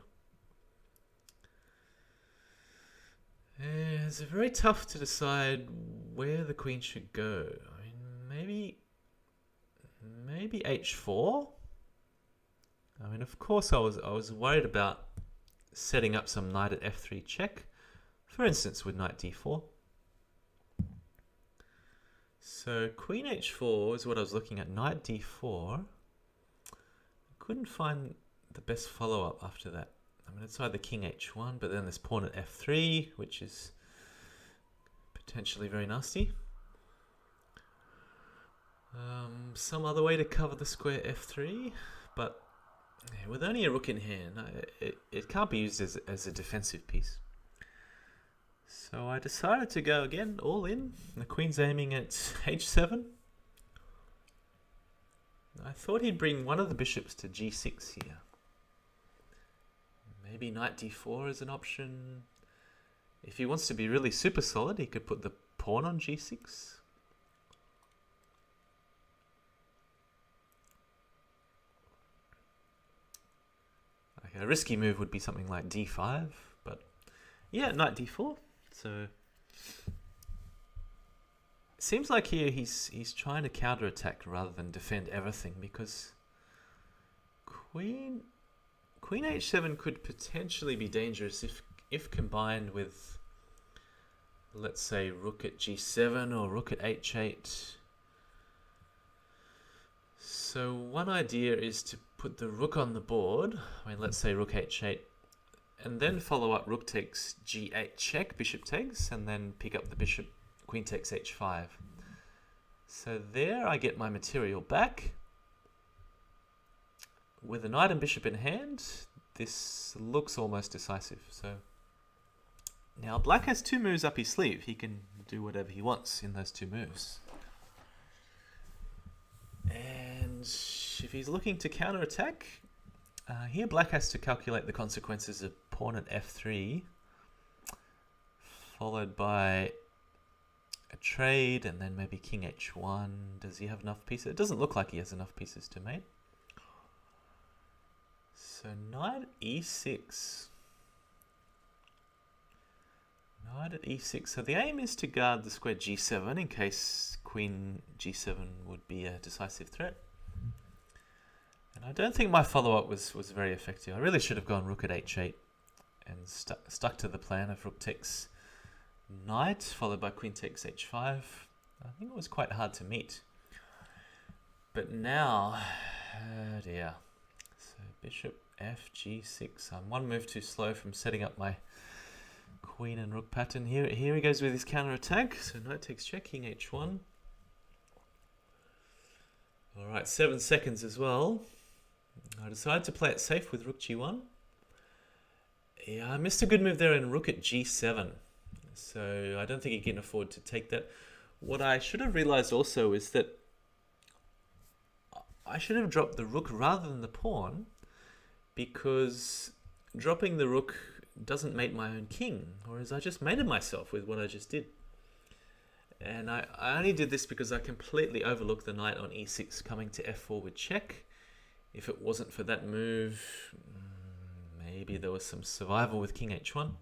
And it's very tough to decide where the queen should go. I mean, maybe h4. I mean, of course, I was worried about setting up some knight at f3 check, for instance, with knight d4. So queen h4 is what I was looking at. Knight d4. I couldn't find the best follow-up after that. I mean, it's either king h1, but then there's pawn at f3, which is potentially very nasty. Some other way to cover the square f3, but yeah, with only a rook in hand, it can't be used as a defensive piece. So I decided to go again, all in. The queen's aiming at h7. I thought he'd bring one of the bishops to g6 here. Maybe knight d4 is an option. If he wants to be really super solid, he could put the pawn on g6. Okay, a risky move would be something like d5, but yeah, knight d4. So it seems like here he's trying to counterattack rather than defend everything, because queen h7 could potentially be dangerous if combined with, let's say, rook at g7 or rook at h8. So one idea is to put the rook on the board. I mean, let's say rook h8, and then follow up rook takes g8 check, bishop takes, and then pick up the bishop, queen takes h5. So there I get my material back. With a knight and bishop in hand, this looks almost decisive. So now black has 2 moves up his sleeve. He can do whatever he wants in those 2 moves. And if he's looking to counterattack, here black has to calculate the consequences of pawn at f3, followed by a trade, and then maybe king h1. Does he have enough pieces? It doesn't look like he has enough pieces to mate. So knight e6. Knight at e6. So the aim is to guard the square g7 in case queen g7 would be a decisive threat. And I don't think my follow-up was very effective. I really should have gone rook at h8 and stuck to the plan of rook takes knight, followed by queen takes h5. I think it was quite hard to meet. But now, oh dear. So bishop f g6. I'm 1 move too slow from setting up my queen and rook pattern. Here he goes with his counterattack. So knight takes check, king h1. Alright, 7 seconds as well. I decided to play it safe with rook g1. Yeah, I missed a good move there in rook at g7. So I don't think he can afford to take that. What I should have realized also is that I should have dropped the rook rather than the pawn, because dropping the rook doesn't mate my own king, whereas I just mated myself with what I just did. And I only did this because I completely overlooked the knight on e6 coming to f4 with check. If it wasn't for that move, maybe there was some survival with king h1.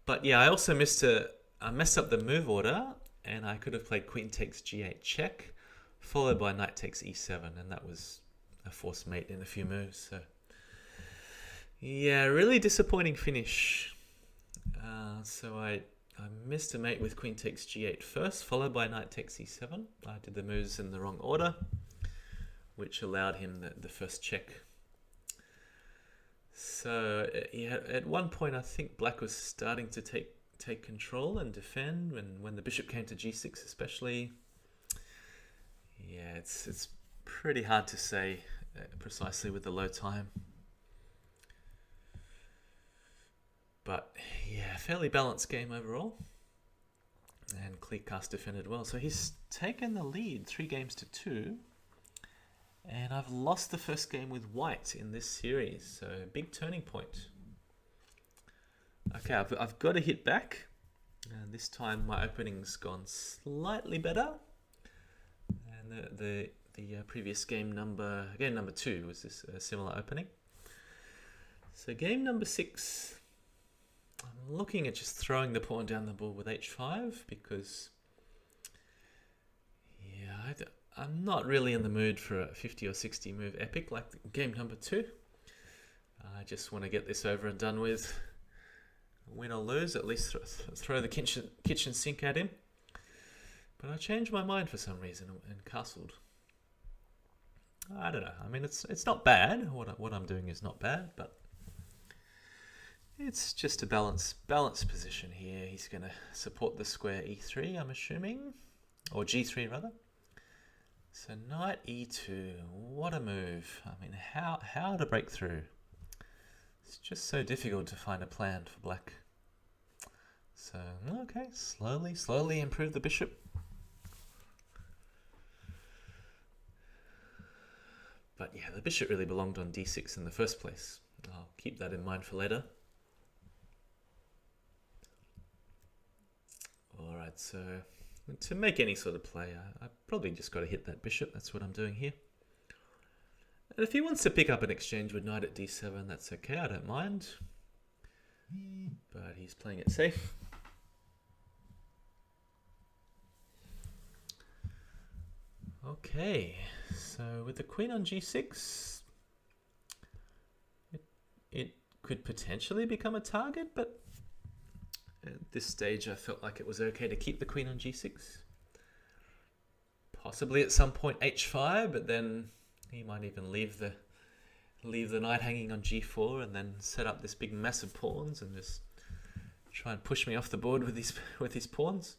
But yeah, I also messed up the move order, and I could have played queen takes g8 check, followed by knight takes e7, and that was a forced mate in a few moves. So yeah, really disappointing finish. So I missed a mate with queen takes g8 first, followed by knight takes e7. I did the moves in the wrong order, which allowed him the first check. So yeah, at one point I think black was starting to take control and defend, when the bishop came to g6 especially. Yeah, it's pretty hard to say precisely with the low time. But yeah, fairly balanced game overall. And Kleerkast defended well. So he's taken the lead 3-2. And I've lost the first game with white in this series. So big turning point. Okay, I've got to hit back. And this time my opening's gone slightly better. And the previous game number 2 was this similar opening. So game number 6. I'm looking at just throwing the pawn down the board with h5 because, yeah, I'm not really in the mood for a 50 or 60 move epic like game number 2. I just want to get this over and done with. Win or lose, at least throw the kitchen sink at him. But I changed my mind for some reason and castled. I don't know. I mean, it's not bad. What I'm doing is not bad, but it's just a balanced position here. He's going to support the square e3, I'm assuming, or g3 rather. So knight e2, what a move. I mean, how to break through? It's just so difficult to find a plan for black. So, okay, slowly improve the bishop. But yeah, the bishop really belonged on d6 in the first place. I'll keep that in mind for later. Alright, so to make any sort of play, I probably just got to hit that bishop. That's what I'm doing here. And if he wants to pick up an exchange with knight at d7, that's okay, I don't mind. But he's playing it safe. Okay, so with the queen on g6, it could potentially become a target, but at this stage I felt like it was okay to keep the queen on g6. Possibly at some point h5, but then he might even leave the knight hanging on g4 and then set up this big mess of pawns and just try and push me off the board with his pawns.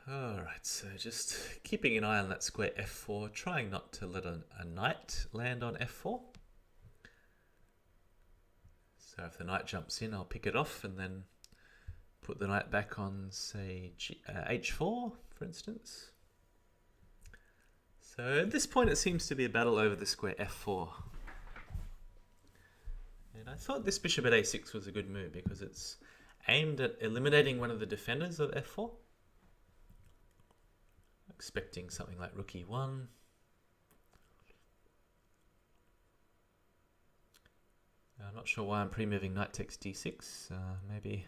Alright, so just keeping an eye on that square f4, trying not to let a knight land on f4. So if the knight jumps in, I'll pick it off and then put the knight back on, say, h4, for instance. So at this point, it seems to be a battle over the square f4. And I thought this bishop at a6 was a good move because it's aimed at eliminating one of the defenders of f4. Expecting something like rook e1. I'm not sure why I'm pre-moving knight takes d6. Maybe.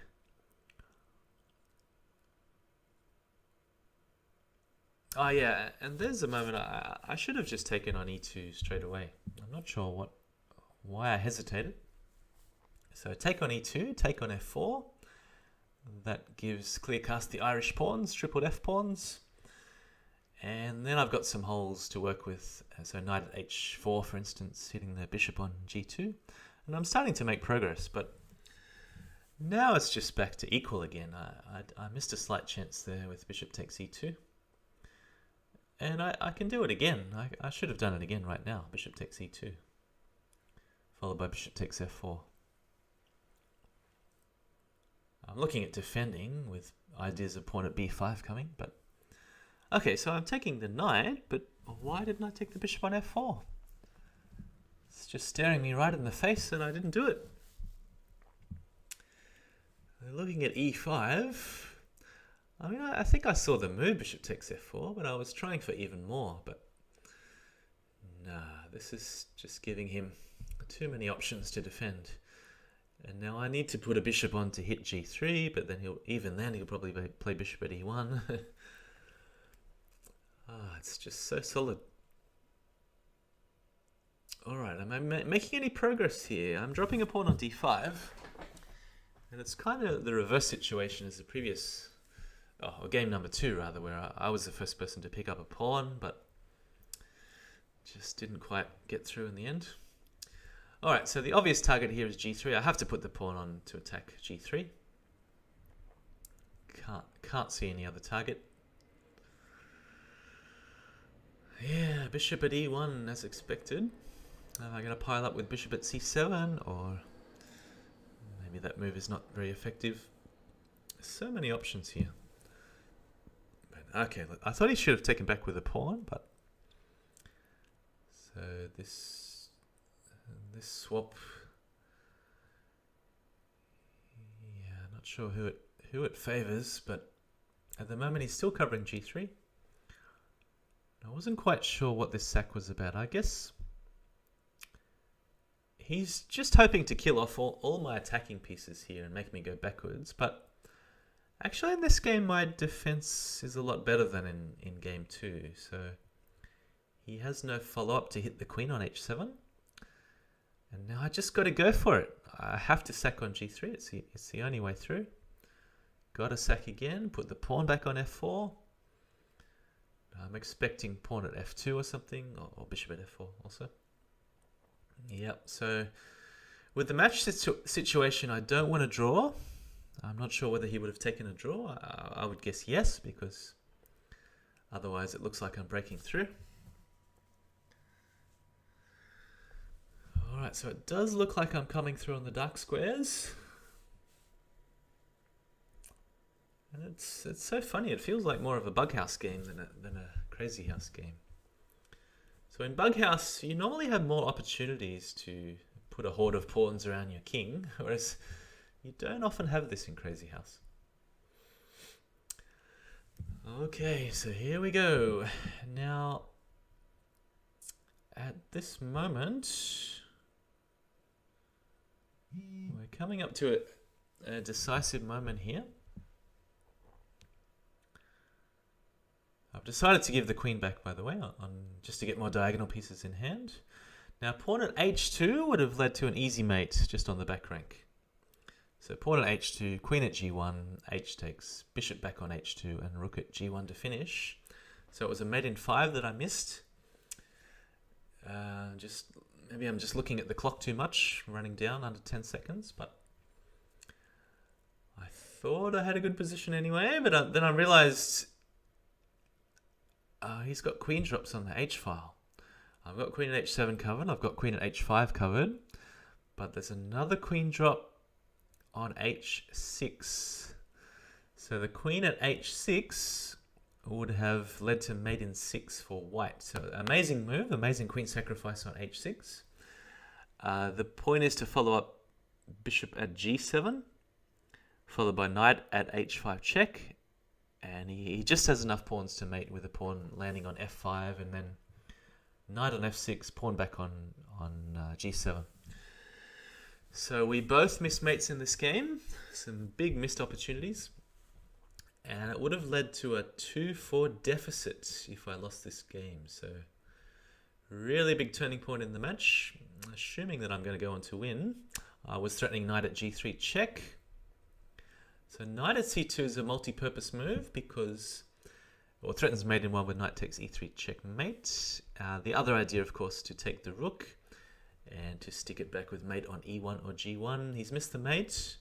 Oh yeah, and there's a moment I should have just taken on e2 straight away. I'm not sure why I hesitated. So take on e2, take on f4. That gives Kleerkast the Irish pawns, tripled f pawns. And then I've got some holes to work with. So knight at h4, for instance, hitting the bishop on g2. And I'm starting to make progress, but now it's just back to equal again. I missed a slight chance there with bishop takes e2. And I can do it again. I should have done it again right now. Bishop takes e2, followed by bishop takes f4. I'm looking at defending with ideas of pawn at b5 coming, but... Okay, so I'm taking the knight, but why didn't I take the bishop on f4? It's just staring me right in the face and I didn't do it. Looking at e5, I mean, I think I saw the move bishop takes f4, but I was trying for even more, but nah, this is just giving him too many options to defend. And now I need to put a bishop on to hit g3, but then he'll probably play bishop at e1. It's just so solid. Alright, am I making any progress here? I'm dropping a pawn on d5. And it's kind of the reverse situation as the previous, or game number 2 rather, where I was the first person to pick up a pawn, but just didn't quite get through in the end. Alright, so the obvious target here is g3. I have to put the pawn on to attack g3. Can't see any other target. Yeah, bishop at e1 as expected. Am I going to pile up with bishop at c7, or maybe that move is not very effective? So many options here. But okay, I thought he should have taken back with a pawn, but so this swap. Yeah, not sure who it favors, but at the moment he's still covering g3. I wasn't quite sure what this sack was about. I guess he's just hoping to kill off all my attacking pieces here and make me go backwards. But actually in this game my defense is a lot better than in game 2. So he has no follow-up to hit the queen on h7. And now I just got to go for it. I have to sack on g3. It's the only way through. Got to sack again. Put the pawn back on f4. I'm expecting pawn at f2 or something, or bishop at f4 also. Yep, so with the match situation, I don't want to draw. I'm not sure whether he would have taken a draw. I would guess yes, because otherwise it looks like I'm breaking through. Alright, so it does look like I'm coming through on the dark squares. And it's so funny. It feels like more of a Bughouse game than a Crazyhouse game. So in Bughouse, you normally have more opportunities to put a horde of pawns around your king, whereas you don't often have this in Crazyhouse. Okay, so here we go. Now, at this moment, we're coming up to a decisive moment here. I've decided to give the queen back, by the way, just to get more diagonal pieces in hand. Now, pawn at h2 would have led to an easy mate just on the back rank. So pawn at h2, queen at g1, h takes, bishop back on h2, and rook at g1 to finish. So it was a mate in 5 that I missed. Maybe I'm just looking at the clock too much, running down under 10 seconds, but I thought I had a good position anyway, but then I realized he's got queen drops on the h file. I've got queen at h7 covered, I've got queen at h5 covered, but there's another queen drop on h6. So the queen at h6 would have led to mate in 6 for white. So amazing move, amazing queen sacrifice on h6. The point is to follow up bishop at g7, followed by knight at h5 check, and he just has enough pawns to mate with a pawn landing on f5, and then knight on f6, pawn back on g7. So we both miss mates in this game, some big missed opportunities, and it would have led to a 2-4 deficit if I lost this game. So really big turning point in the match. Assuming that I'm going to go on to win, I was threatening knight at g3 check. So knight at c2 is a multi-purpose move because, well, it threatens mate in 1 with knight takes e3 checkmate. The other idea, of course, to take the rook and to stick it back with mate on e1 or g1. He's missed the mate.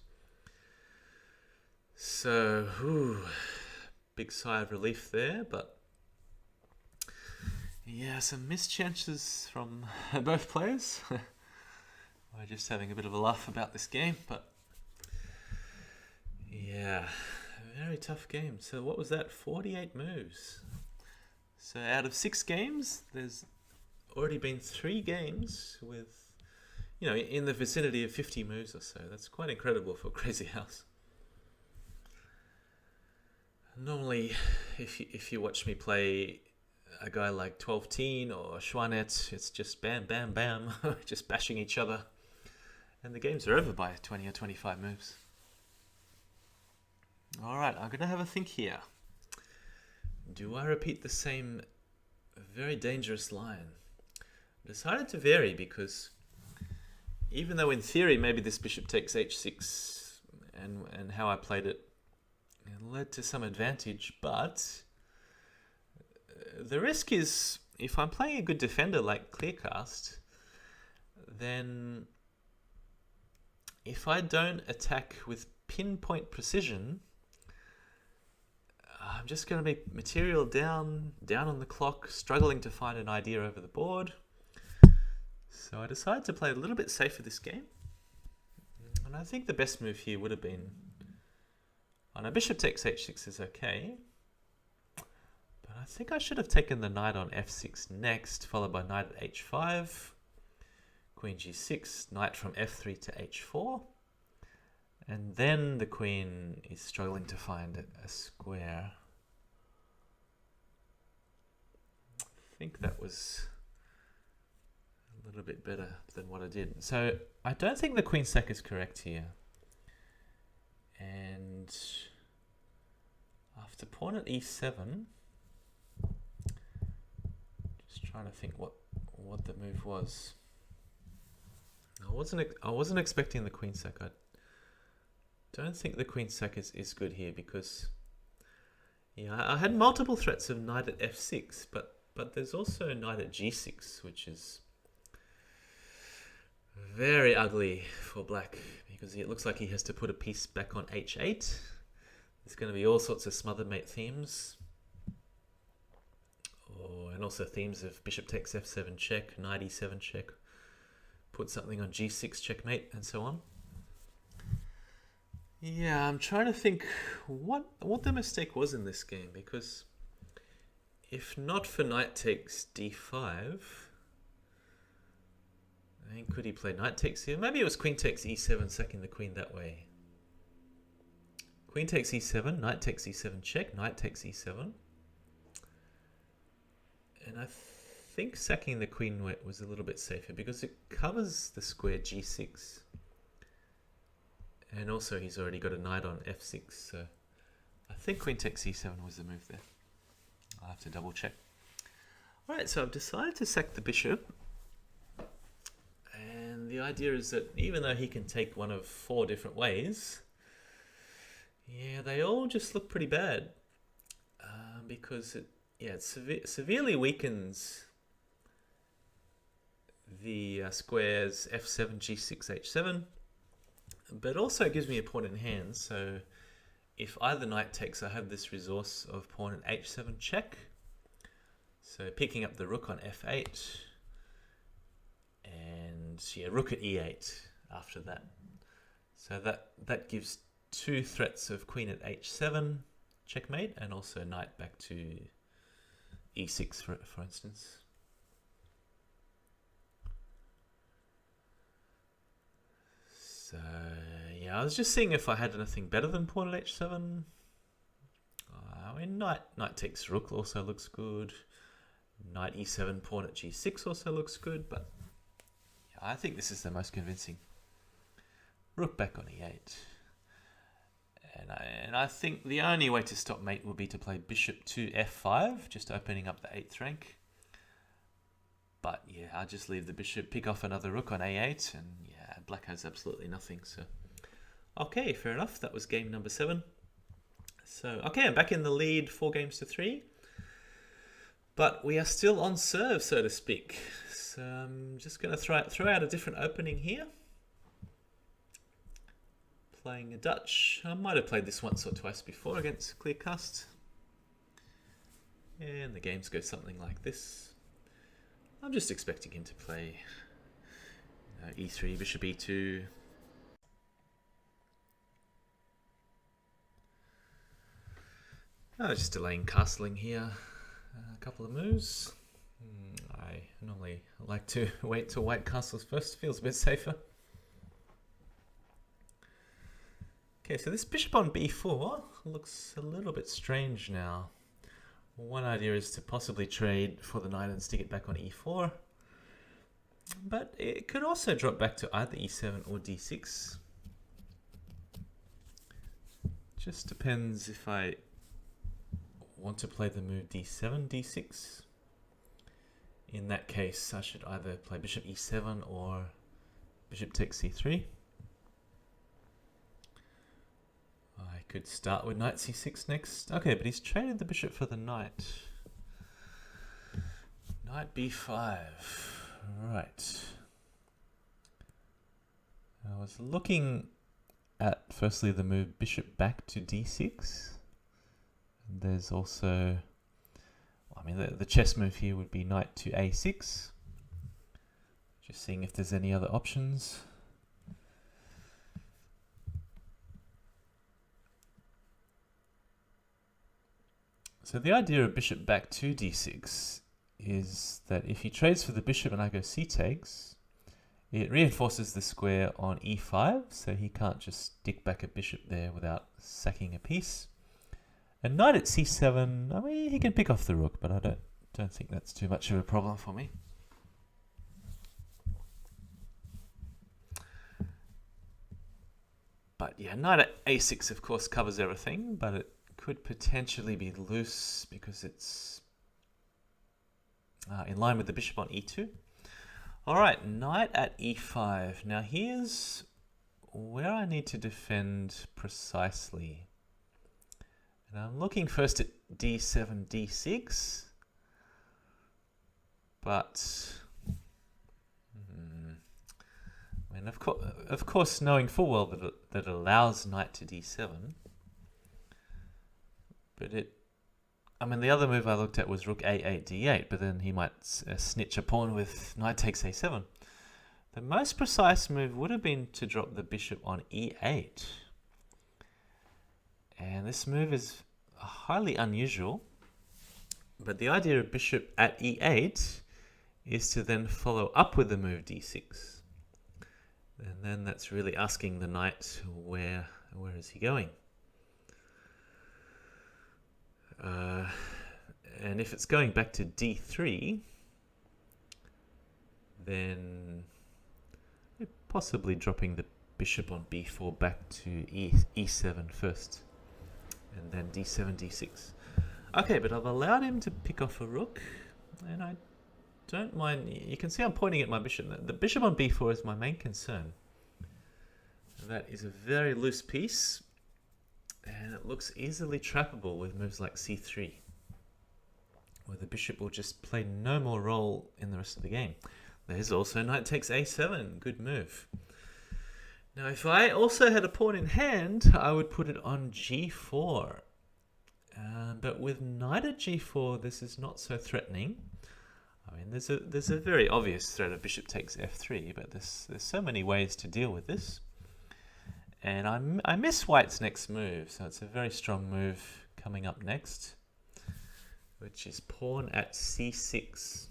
So, big sigh of relief there, but Yeah, some missed chances from both players. We're just having a bit of a laugh about this game, but yeah, very tough game. So what was that? 48 moves. So out of 6 games, there's already been 3 games with, in the vicinity of 50 moves or so. That's quite incredible for Crazyhouse. Normally, if you watch me play a guy like 12-teen or Schwanet, it's just bam, bam, bam, just bashing each other. And the games are over by 20 or 25 moves. Alright, I'm going to have a think here. Do I repeat the same very dangerous line? I decided to vary because even though in theory maybe this bishop takes h6 and how I played it led to some advantage, but the risk is if I'm playing a good defender like Kleerkast, then if I don't attack with pinpoint precision, I'm just going to be material down on the clock, struggling to find an idea over the board. So I decided to play a little bit safer this game. And I think the best move here would have been, bishop takes h6 is okay. But I think I should have taken the knight on f6 next, followed by knight at h5, queen g6, knight from f3 to h4. And then the queen is struggling to find a square. I think that was a little bit better than what I did. So I don't think the queen sack is correct here. And after pawn at e7, just trying to think what the move was. I wasn't expecting the queen sack. I don't think the queen sack is good here because I had multiple threats of knight at f6, but there's also knight at g6, which is very ugly for black because it looks like he has to put a piece back on h8. There's going to be all sorts of smother mate themes, and also themes of bishop takes f7 check, knight e7 check, put something on g6 checkmate, and so on. Yeah, I'm trying to think what the mistake was in this game, because if not for knight takes d5, I mean, could he play knight takes here? Maybe it was queen takes e7, sacking the queen that way. Queen takes e7, knight takes e7 check, knight takes e7. And I think sacking the queen was a little bit safer because it covers the square g6. And also he's already got a knight on f6, so I think queen takes e7 was the move there. I'll have to double check. Alright, so I've decided to sack the bishop. And the idea is that even though he can take one of 4 different ways, they all just look pretty bad. Because it severely weakens the squares f7, g6, h7. But also gives me a pawn in hand, so if either knight takes, I have this resource of pawn at h7 check. So picking up the rook on f8, and rook at e8 after that. So that gives 2 threats of queen at h7 checkmate, and also knight back to e6 for instance. So I was just seeing if I had anything better than pawn at h7. I mean, knight takes rook also looks good. Knight e7, pawn at g6 also looks good, but I think this is the most convincing. Rook back on e8. And I think the only way to stop mate would be to play bishop to f5, just opening up the 8th rank. But I'll just leave the bishop, pick off another rook on a8, and black has absolutely nothing. So, okay, fair enough. That was game number 7. So, okay, I'm back in the lead, 4-3. But we are still on serve, so to speak. So I'm just going to throw out a different opening here. Playing a Dutch. I might have played this once or twice before against Kleerkast. And the games go something like this. I'm just expecting him to play e3, bishop e2. Just delaying castling here. A couple of moves. I normally like to wait till white castles first. Feels a bit safer. Okay, so this bishop on b4 looks a little bit strange now. One idea is to possibly trade for the knight and stick it back on e4. But it could also drop back to either e7 or d6. Just depends if I want to play the move d7, d6. In that case, I should either play bishop e7 or bishop takes c3. I could start with knight c6 next. Okay, but he's traded the bishop for the knight. Knight b5. Right. I was looking at firstly the move bishop back to d6. And there's also, I mean, the chess move here would be knight to a6. Just seeing if there's any other options. So the idea of bishop back to d6 is that if he trades for the bishop and I go c takes, it reinforces the square on e5, so he can't just stick back a bishop there without sacking a piece. And knight at c7, I mean, he can pick off the rook, but I don't think that's too much of a problem for me. But yeah, knight at a6 of course covers everything, but it could potentially be loose because it's in line with the bishop on e2. All right, knight at e5. Now here's where I need to defend precisely. And I'm looking first at d7, d6. But I mean, of course, knowing full well that it allows knight to d7. But I mean, the other move I looked at was rook a8, d8, but then he might snitch a pawn with knight takes a7. The most precise move would have been to drop the bishop on e8. And this move is highly unusual. But the idea of bishop at e8 is to then follow up with the move d6. And then that's really asking the knight where is he going? And if it's going back to d3, then possibly dropping the bishop on b4 back to e7 first, and then d7, d6. Okay, but I've allowed him to pick off a rook, and I don't mind. You can see I'm pointing at my bishop. The bishop on b4 is my main concern. That is a very loose piece, and it looks easily trappable with moves like c3, where the bishop will just play no more role in the rest of the game. There's also knight takes a7, good move. Now if I also had a pawn in hand, I would put it on g4. But with knight at g4, this is not so threatening. I mean, there's a very obvious threat of bishop takes f3, but there's so many ways to deal with this. And I miss white's next move, so it's a very strong move coming up next, which is pawn at c6.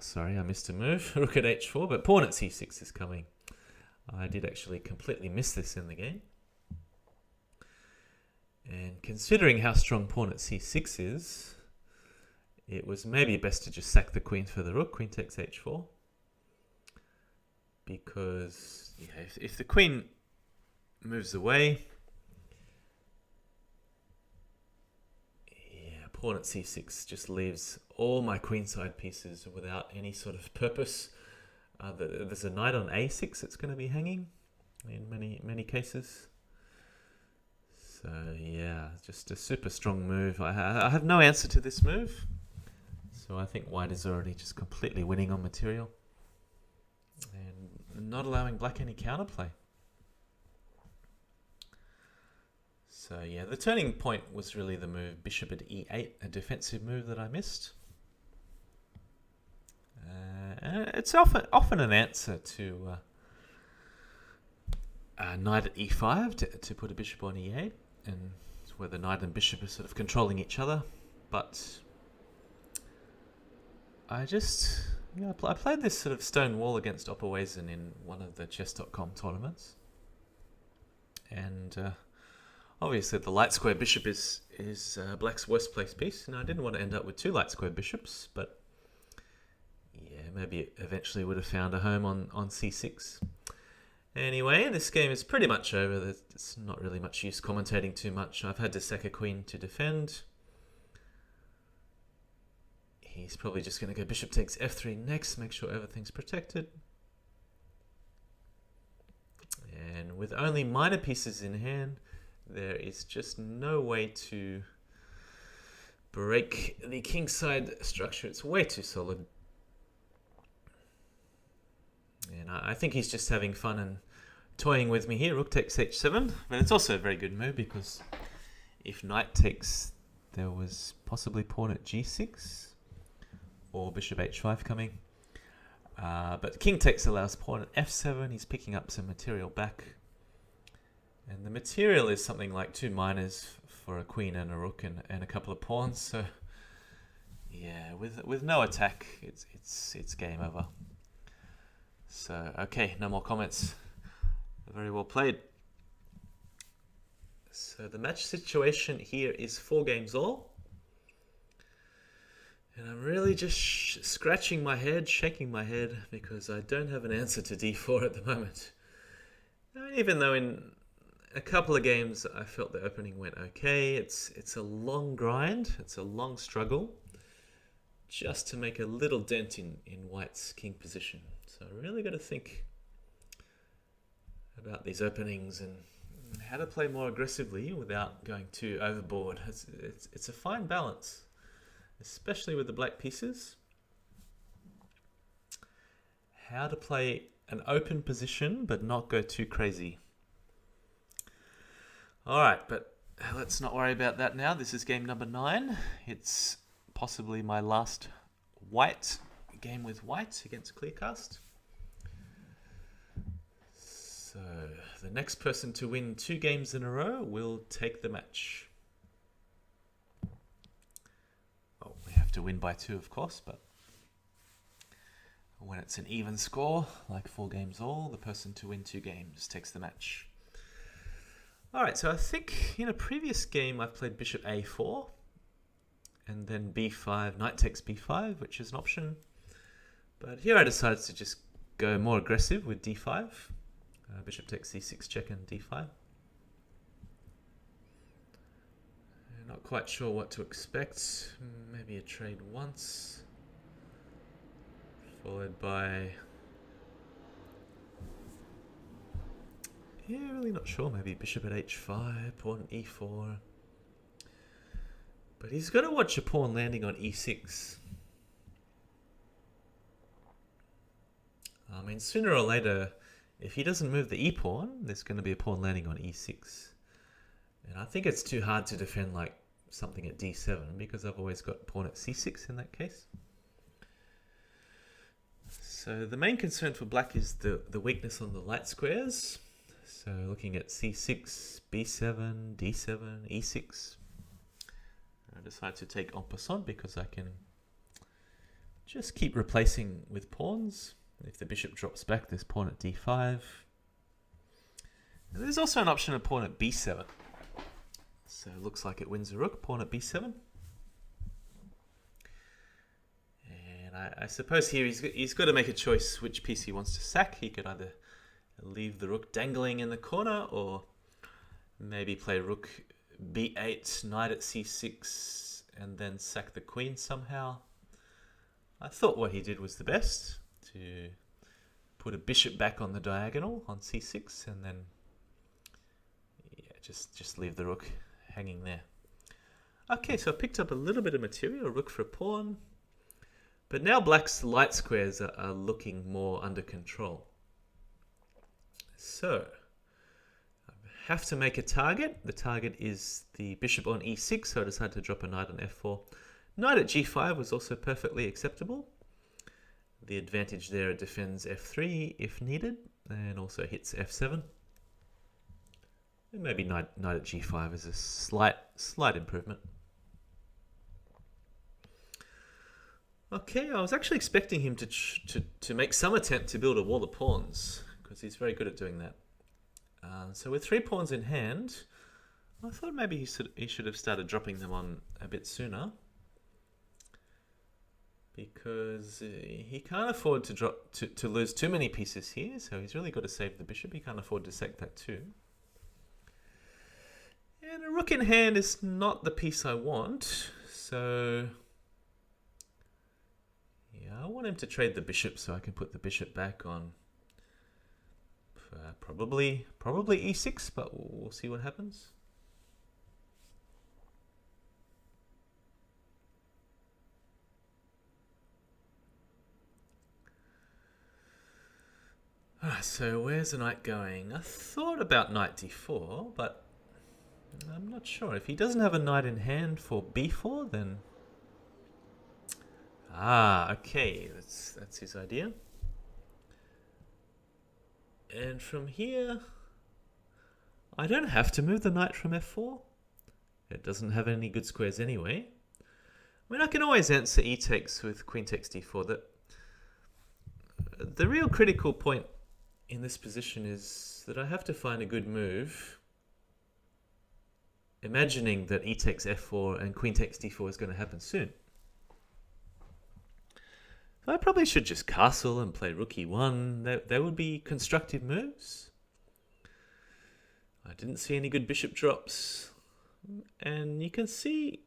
Sorry, I missed a move. Rook at h4, but pawn at c6 is coming. I did actually completely miss this in the game. And considering how strong pawn at c6 is, it was maybe best to just sack the queen for the rook. Queen takes h4. Because if the queen moves away, pawn at c6 just leaves all my queenside pieces without any sort of purpose. There's a knight on a6 that's going to be hanging in many cases. So yeah, just a super strong move. I have no answer to this move. So I think white is already just completely winning on material and not allowing black any counterplay. So yeah, the turning point was really the move bishop at e8, a defensive move that I missed. It's often an answer to knight at e5 to put a bishop on e8, and where the knight and bishop are sort of controlling each other. But I played this sort of stone wall against Opperweisen in one of the chess.com tournaments, and obviously the light square bishop is black's worst placed piece, and I didn't want to end up with two light square bishops, but yeah, maybe it eventually would have found a home on c6. Anyway, this game is pretty much over. There's not really much use commentating too much. I've had to sack a queen to defend. He's probably just going to go bishop takes f3 next, make sure everything's protected. And with only minor pieces in hand, there is just no way to break the kingside structure. It's way too solid. And I think he's just having fun and toying with me here. Rook takes h7, but it's also a very good move because if knight takes, there was possibly pawn at g6 or bishop h5 coming. But king takes allows pawn at f7. He's picking up some material back. And the material is something like 2 minors for a queen and a rook and a couple of pawns. So yeah, with no attack, it's game over. So, okay, no more comments. Very well played. So the match situation here is 4 games all. And I'm really just scratching my head, shaking my head, because I don't have an answer to d4 at the moment. Even though in a couple of games I felt the opening went okay, it's a long grind, it's a long struggle, just to make a little dent in white's king position. So I really got to think about these openings and how to play more aggressively without going too overboard. It's a fine balance, especially with the black pieces. How to play an open position but not go too crazy. Alright, but let's not worry about that now. This is game number 9. It's possibly my last white game with white against Kleerkast. So the next person to win 2 games in a row will take the match. Well, we have to win by 2, of course, but when it's an even score, like 4 games all, the person to win 2 games takes the match. Alright, so I think in a previous game I've played bishop a4 and then b5, knight takes b5, which is an option. But here I decided to just go more aggressive with d5. Bishop takes c6 check and d5. Not quite sure what to expect. Maybe a trade once, followed by... yeah, really not sure. Maybe bishop at h5, pawn at e4. But he's got to watch a pawn landing on e6. I mean, sooner or later, if he doesn't move the e-pawn, there's going to be a pawn landing on e6. And I think it's too hard to defend like something at d7 because I've always got pawn at c6 in that case. So the main concern for black is the weakness on the light squares. So looking at c6, b7, d7, e6. I decided to take en passant because I can just keep replacing with pawns. If the bishop drops back, there's pawn at d5. And there's also an option of pawn at b7. So it looks like it wins a rook, pawn at b7. And I suppose here he's got to make a choice which piece he wants to sack. He could either leave the rook dangling in the corner or maybe play rook b8, knight at c6, and then sack the queen somehow. I thought what he did was the best, to put a bishop back on the diagonal on c6 and then just leave the rook hanging there. Okay, so I picked up a little bit of material, rook for a pawn, but now black's light squares are looking more under control. So I have to make a target. The target is the bishop on e6, so I decided to drop a knight on f4. Knight at g5 was also perfectly acceptable. The advantage there, it defends f3 if needed, and also hits f7. And maybe knight at g5 is a slight improvement. Okay, I was actually expecting him to make some attempt to build a wall of pawns, because he's very good at doing that. So with 3 pawns in hand, I thought maybe he should have started dropping them on a bit sooner, because he can't afford to lose too many pieces here. So he's really got to save the bishop. He can't afford to sack that too. And a rook in hand is not the piece I want, so yeah, I want him to trade the bishop so I can put the bishop back on probably e6, but we'll see what happens. So where's the knight going? I thought about knight d4, but I'm not sure. If he doesn't have a knight in hand for b4, then... okay, that's his idea. And from here, I don't have to move the knight from f4. It doesn't have any good squares anyway. I mean, I can always answer e takes with queen takes d4. The real critical point in this position is that I have to find a good move, imagining that e takes f4 and queen takes d4 is going to happen soon. So I probably should just castle and play rook e1. There would be constructive moves. I didn't see any good bishop drops. And you can see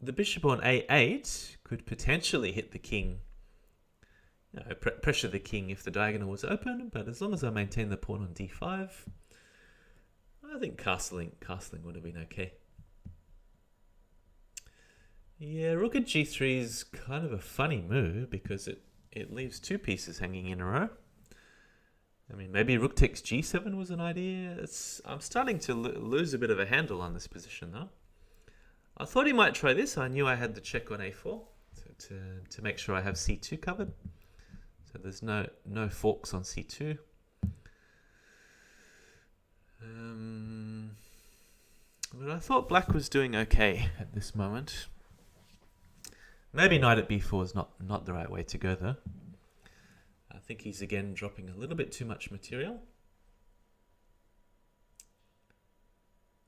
the bishop on a8 could potentially hit the king. Pressure the king if the diagonal was open, but as long as I maintain the pawn on d5, I think castling would have been okay. Yeah, rook at g3 is kind of a funny move because it leaves 2 pieces hanging in a row. I mean, maybe rook takes g7 was an idea. I'm starting to lose a bit of a handle on this position though. I thought he might try this. I knew I had the check on a4 to make sure I have c2 covered. So there's no forks on c2. But I thought black was doing okay at this moment. Maybe knight at b4 is not the right way to go though. I think he's again dropping a little bit too much material.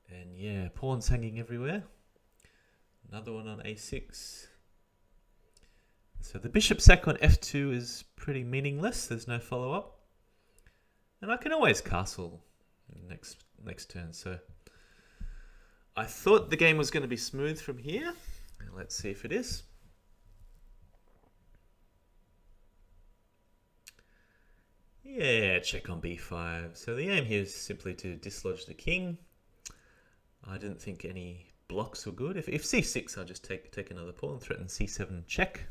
And yeah, pawns hanging everywhere. Another one on a6. So the bishop sack on f2 is pretty meaningless. There's no follow-up. And I can always castle next turn. So I thought the game was going to be smooth from here. Let's see if it is. Yeah, check on b5. So the aim here is simply to dislodge the king. I didn't think any blocks were good. If c6, I'll just take another pawn, threaten c7 check.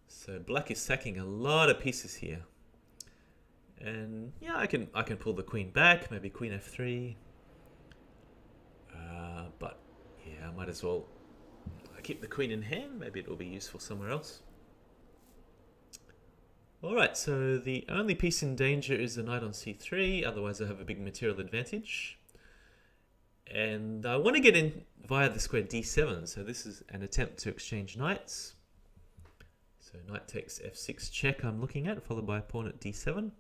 So black is sacking a lot of pieces here. And yeah, I can pull the queen back, maybe queen f3. But yeah, I might as well keep the queen in hand. Maybe it will be useful somewhere else. Alright, so the only piece in danger is the knight on c3, otherwise I have a big material advantage. And I want to get in via the square d7, so this is an attempt to exchange knights. So knight takes f6 check I'm looking at, followed by a pawn at d7.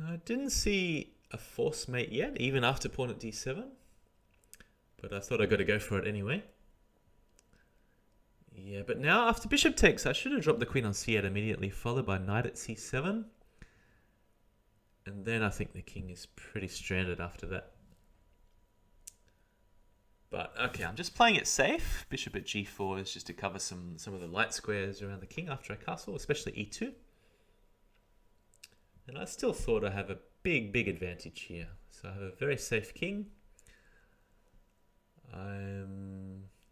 I didn't see a force mate yet, even after pawn at d7, but I thought I got to go for it anyway. Yeah, but now after bishop takes, I should have dropped the queen on c8 immediately, followed by knight at c7. And then I think the king is pretty stranded after that. But okay, I'm just playing it safe. Bishop at g4 is just to cover some of the light squares around the king after I castle, especially e2. And I still thought I have a big advantage here. So I have a very safe king.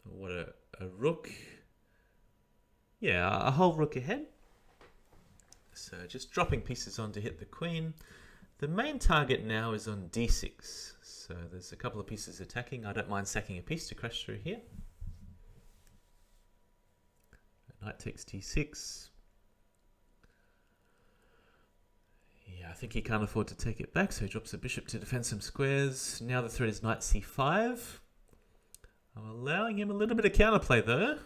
What a rook. Yeah, a whole rook ahead. So just dropping pieces on to hit the queen. The main target now is on d6. So there's a couple of pieces attacking. I don't mind sacking a piece to crash through here. Knight takes d6. Yeah, I think he can't afford to take it back, so he drops the bishop to defend some squares. Now the threat is knight c5. I'm allowing him a little bit of counterplay though.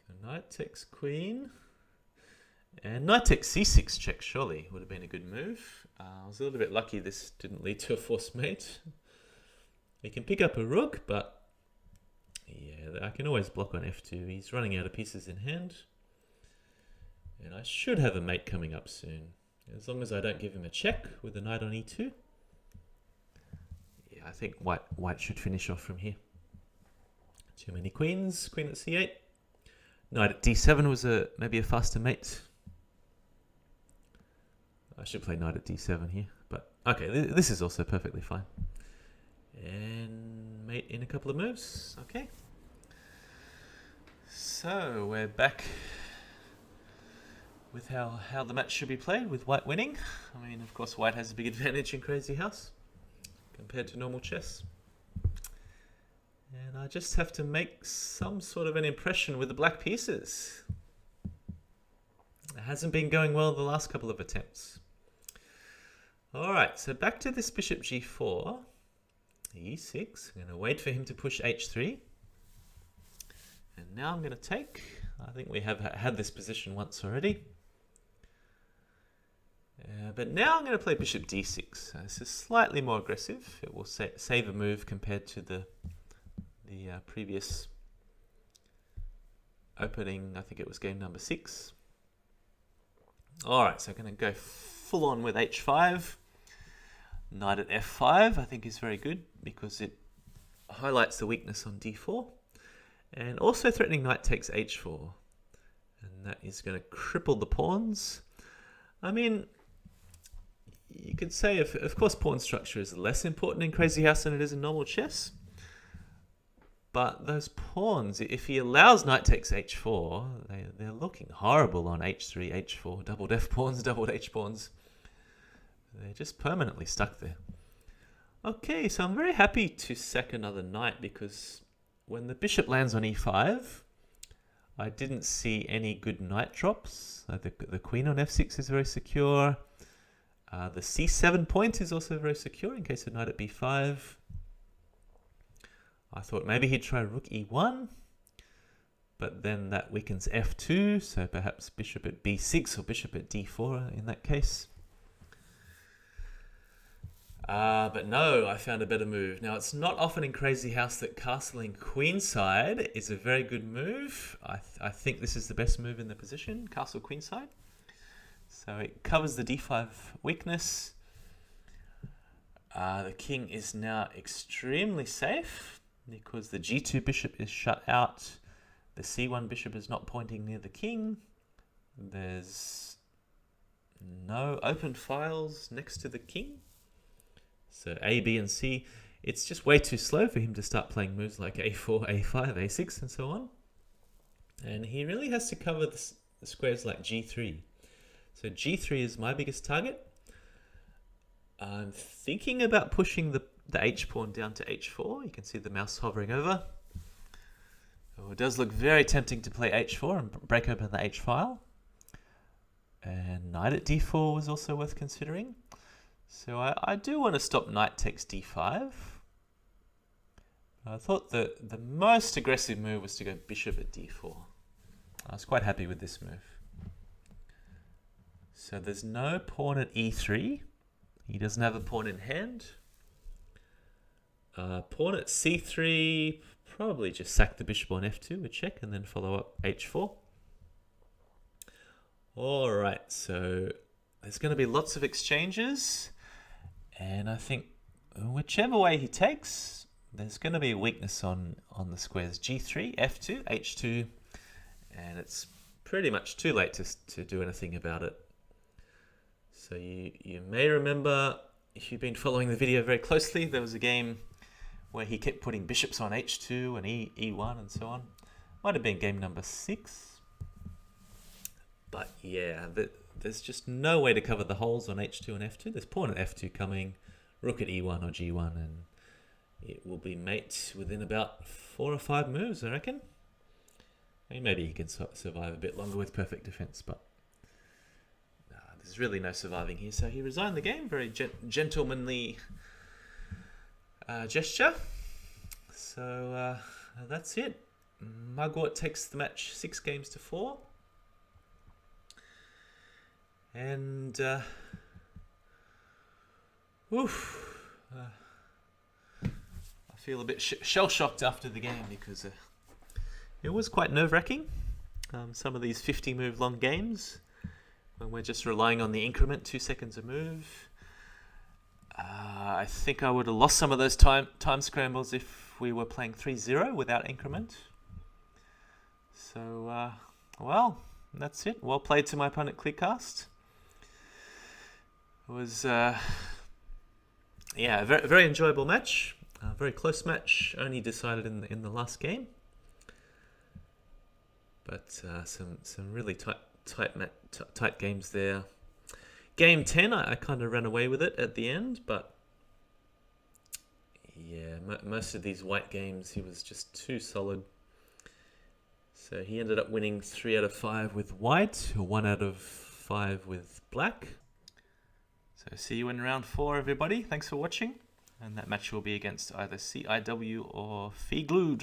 So knight takes queen. And knight takes c6 check, surely would have been a good move. I was a little bit lucky this didn't lead to a forced mate. He can pick up a rook, but yeah, I can always block on f2. He's running out of pieces in hand. And I should have a mate coming up soon. As long as I don't give him a check with the knight on e2. Yeah, I think white should finish off from here. Too many queens. Queen at c8. Knight at d7 was maybe a faster mate. I should play knight at d7 here. But okay, this is also perfectly fine. And mate in a couple of moves. Okay. So we're back with how the match should be played, with white winning. I mean, of course, white has a big advantage in Crazyhouse compared to normal chess. And I just have to make some sort of an impression with the black pieces. It hasn't been going well the last couple of attempts. Alright, so back to this bishop g4. e6. I'm going to wait for him to push h3. And now I'm going to take. I think we have had this position once already. But now I'm going to play bishop d6. This is slightly more aggressive. It will save a move compared to the previous opening. I think it was game number 6. Alright, so I'm going to go full on with h5. Knight at f5 I think is very good because it highlights the weakness on d4. And also threatening knight takes h4. And that is going to cripple the pawns. I mean, you could say, of course, pawn structure is less important in Crazyhouse than it is in normal chess. But those pawns, if he allows knight takes h4, they're looking horrible on h3, h4, doubled f pawns, doubled h pawns. They're just permanently stuck there. Okay, so I'm very happy to sack another knight because when the bishop lands on e5, I didn't see any good knight drops. The queen on f6 is very secure. The c7 point is also very secure in case of knight at b5. I thought maybe he'd try rook e1, but then that weakens f2, so perhaps bishop at b6 or bishop at d4 in that case. But no, I found a better move. Now, it's not often in Crazyhouse that castling queenside is a very good move. I think this is the best move in the position, castle queenside. So it covers the d5 weakness. The king is now extremely safe because the g2 bishop is shut out. The c1 bishop is not pointing near the king. There's no open files next to the king. So A, B, and C, it's just way too slow for him to start playing moves like A4, A5, A6, and so on. And he really has to cover the squares like G3. So G3 is my biggest target. I'm thinking about pushing the H pawn down to H4. You can see the mouse hovering over. Oh, it does look very tempting to play H4 and break open the H file. And knight at D4 was also worth considering. So I do want to stop knight takes d5. I thought the most aggressive move was to go bishop at d4. I was quite happy with this move. So there's no pawn at e3. He doesn't have a pawn in hand. Pawn at c3, probably just sack the bishop on f2, a check, and then follow up h4. All right, so there's going to be lots of exchanges. And I think whichever way he takes, there's going to be a weakness on the squares G3, F2, H2, and it's pretty much too late to do anything about it. So you may remember, if you've been following the video very closely, there was a game where he kept putting bishops on H2 and E1 and so on. Might have been game number 6. But yeah, there's just no way to cover the holes on h2 and f2. There's pawn at f2 coming, rook at e1 or g1, and it will be mate within about 4 or 5 moves, I reckon. I mean, maybe he can survive a bit longer with perfect defense, but there's really no surviving here. So he resigned the game. Very gentlemanly gesture. So that's it. Mugwort takes the match 6 games to 4. And I feel a bit shell-shocked after the game because it was quite nerve-wracking. Some of these 50-move long games when we're just relying on the increment, 2 seconds a move. I think I would have lost some of those time scrambles if we were playing 3-0 without increment. So, well, that's it. Well played to my opponent, Kleerkast. It was, a very enjoyable match. A very close match, only decided in the last game. But some really tight games there. Game 10, I kind of ran away with it at the end, but yeah, most of these white games, he was just too solid. So he ended up winning 3 out of 5 with white, or 1 out of 5 with black. So see you in round 4, everybody. Thanks for watching. And that match will be against either CIW or Fee Glued.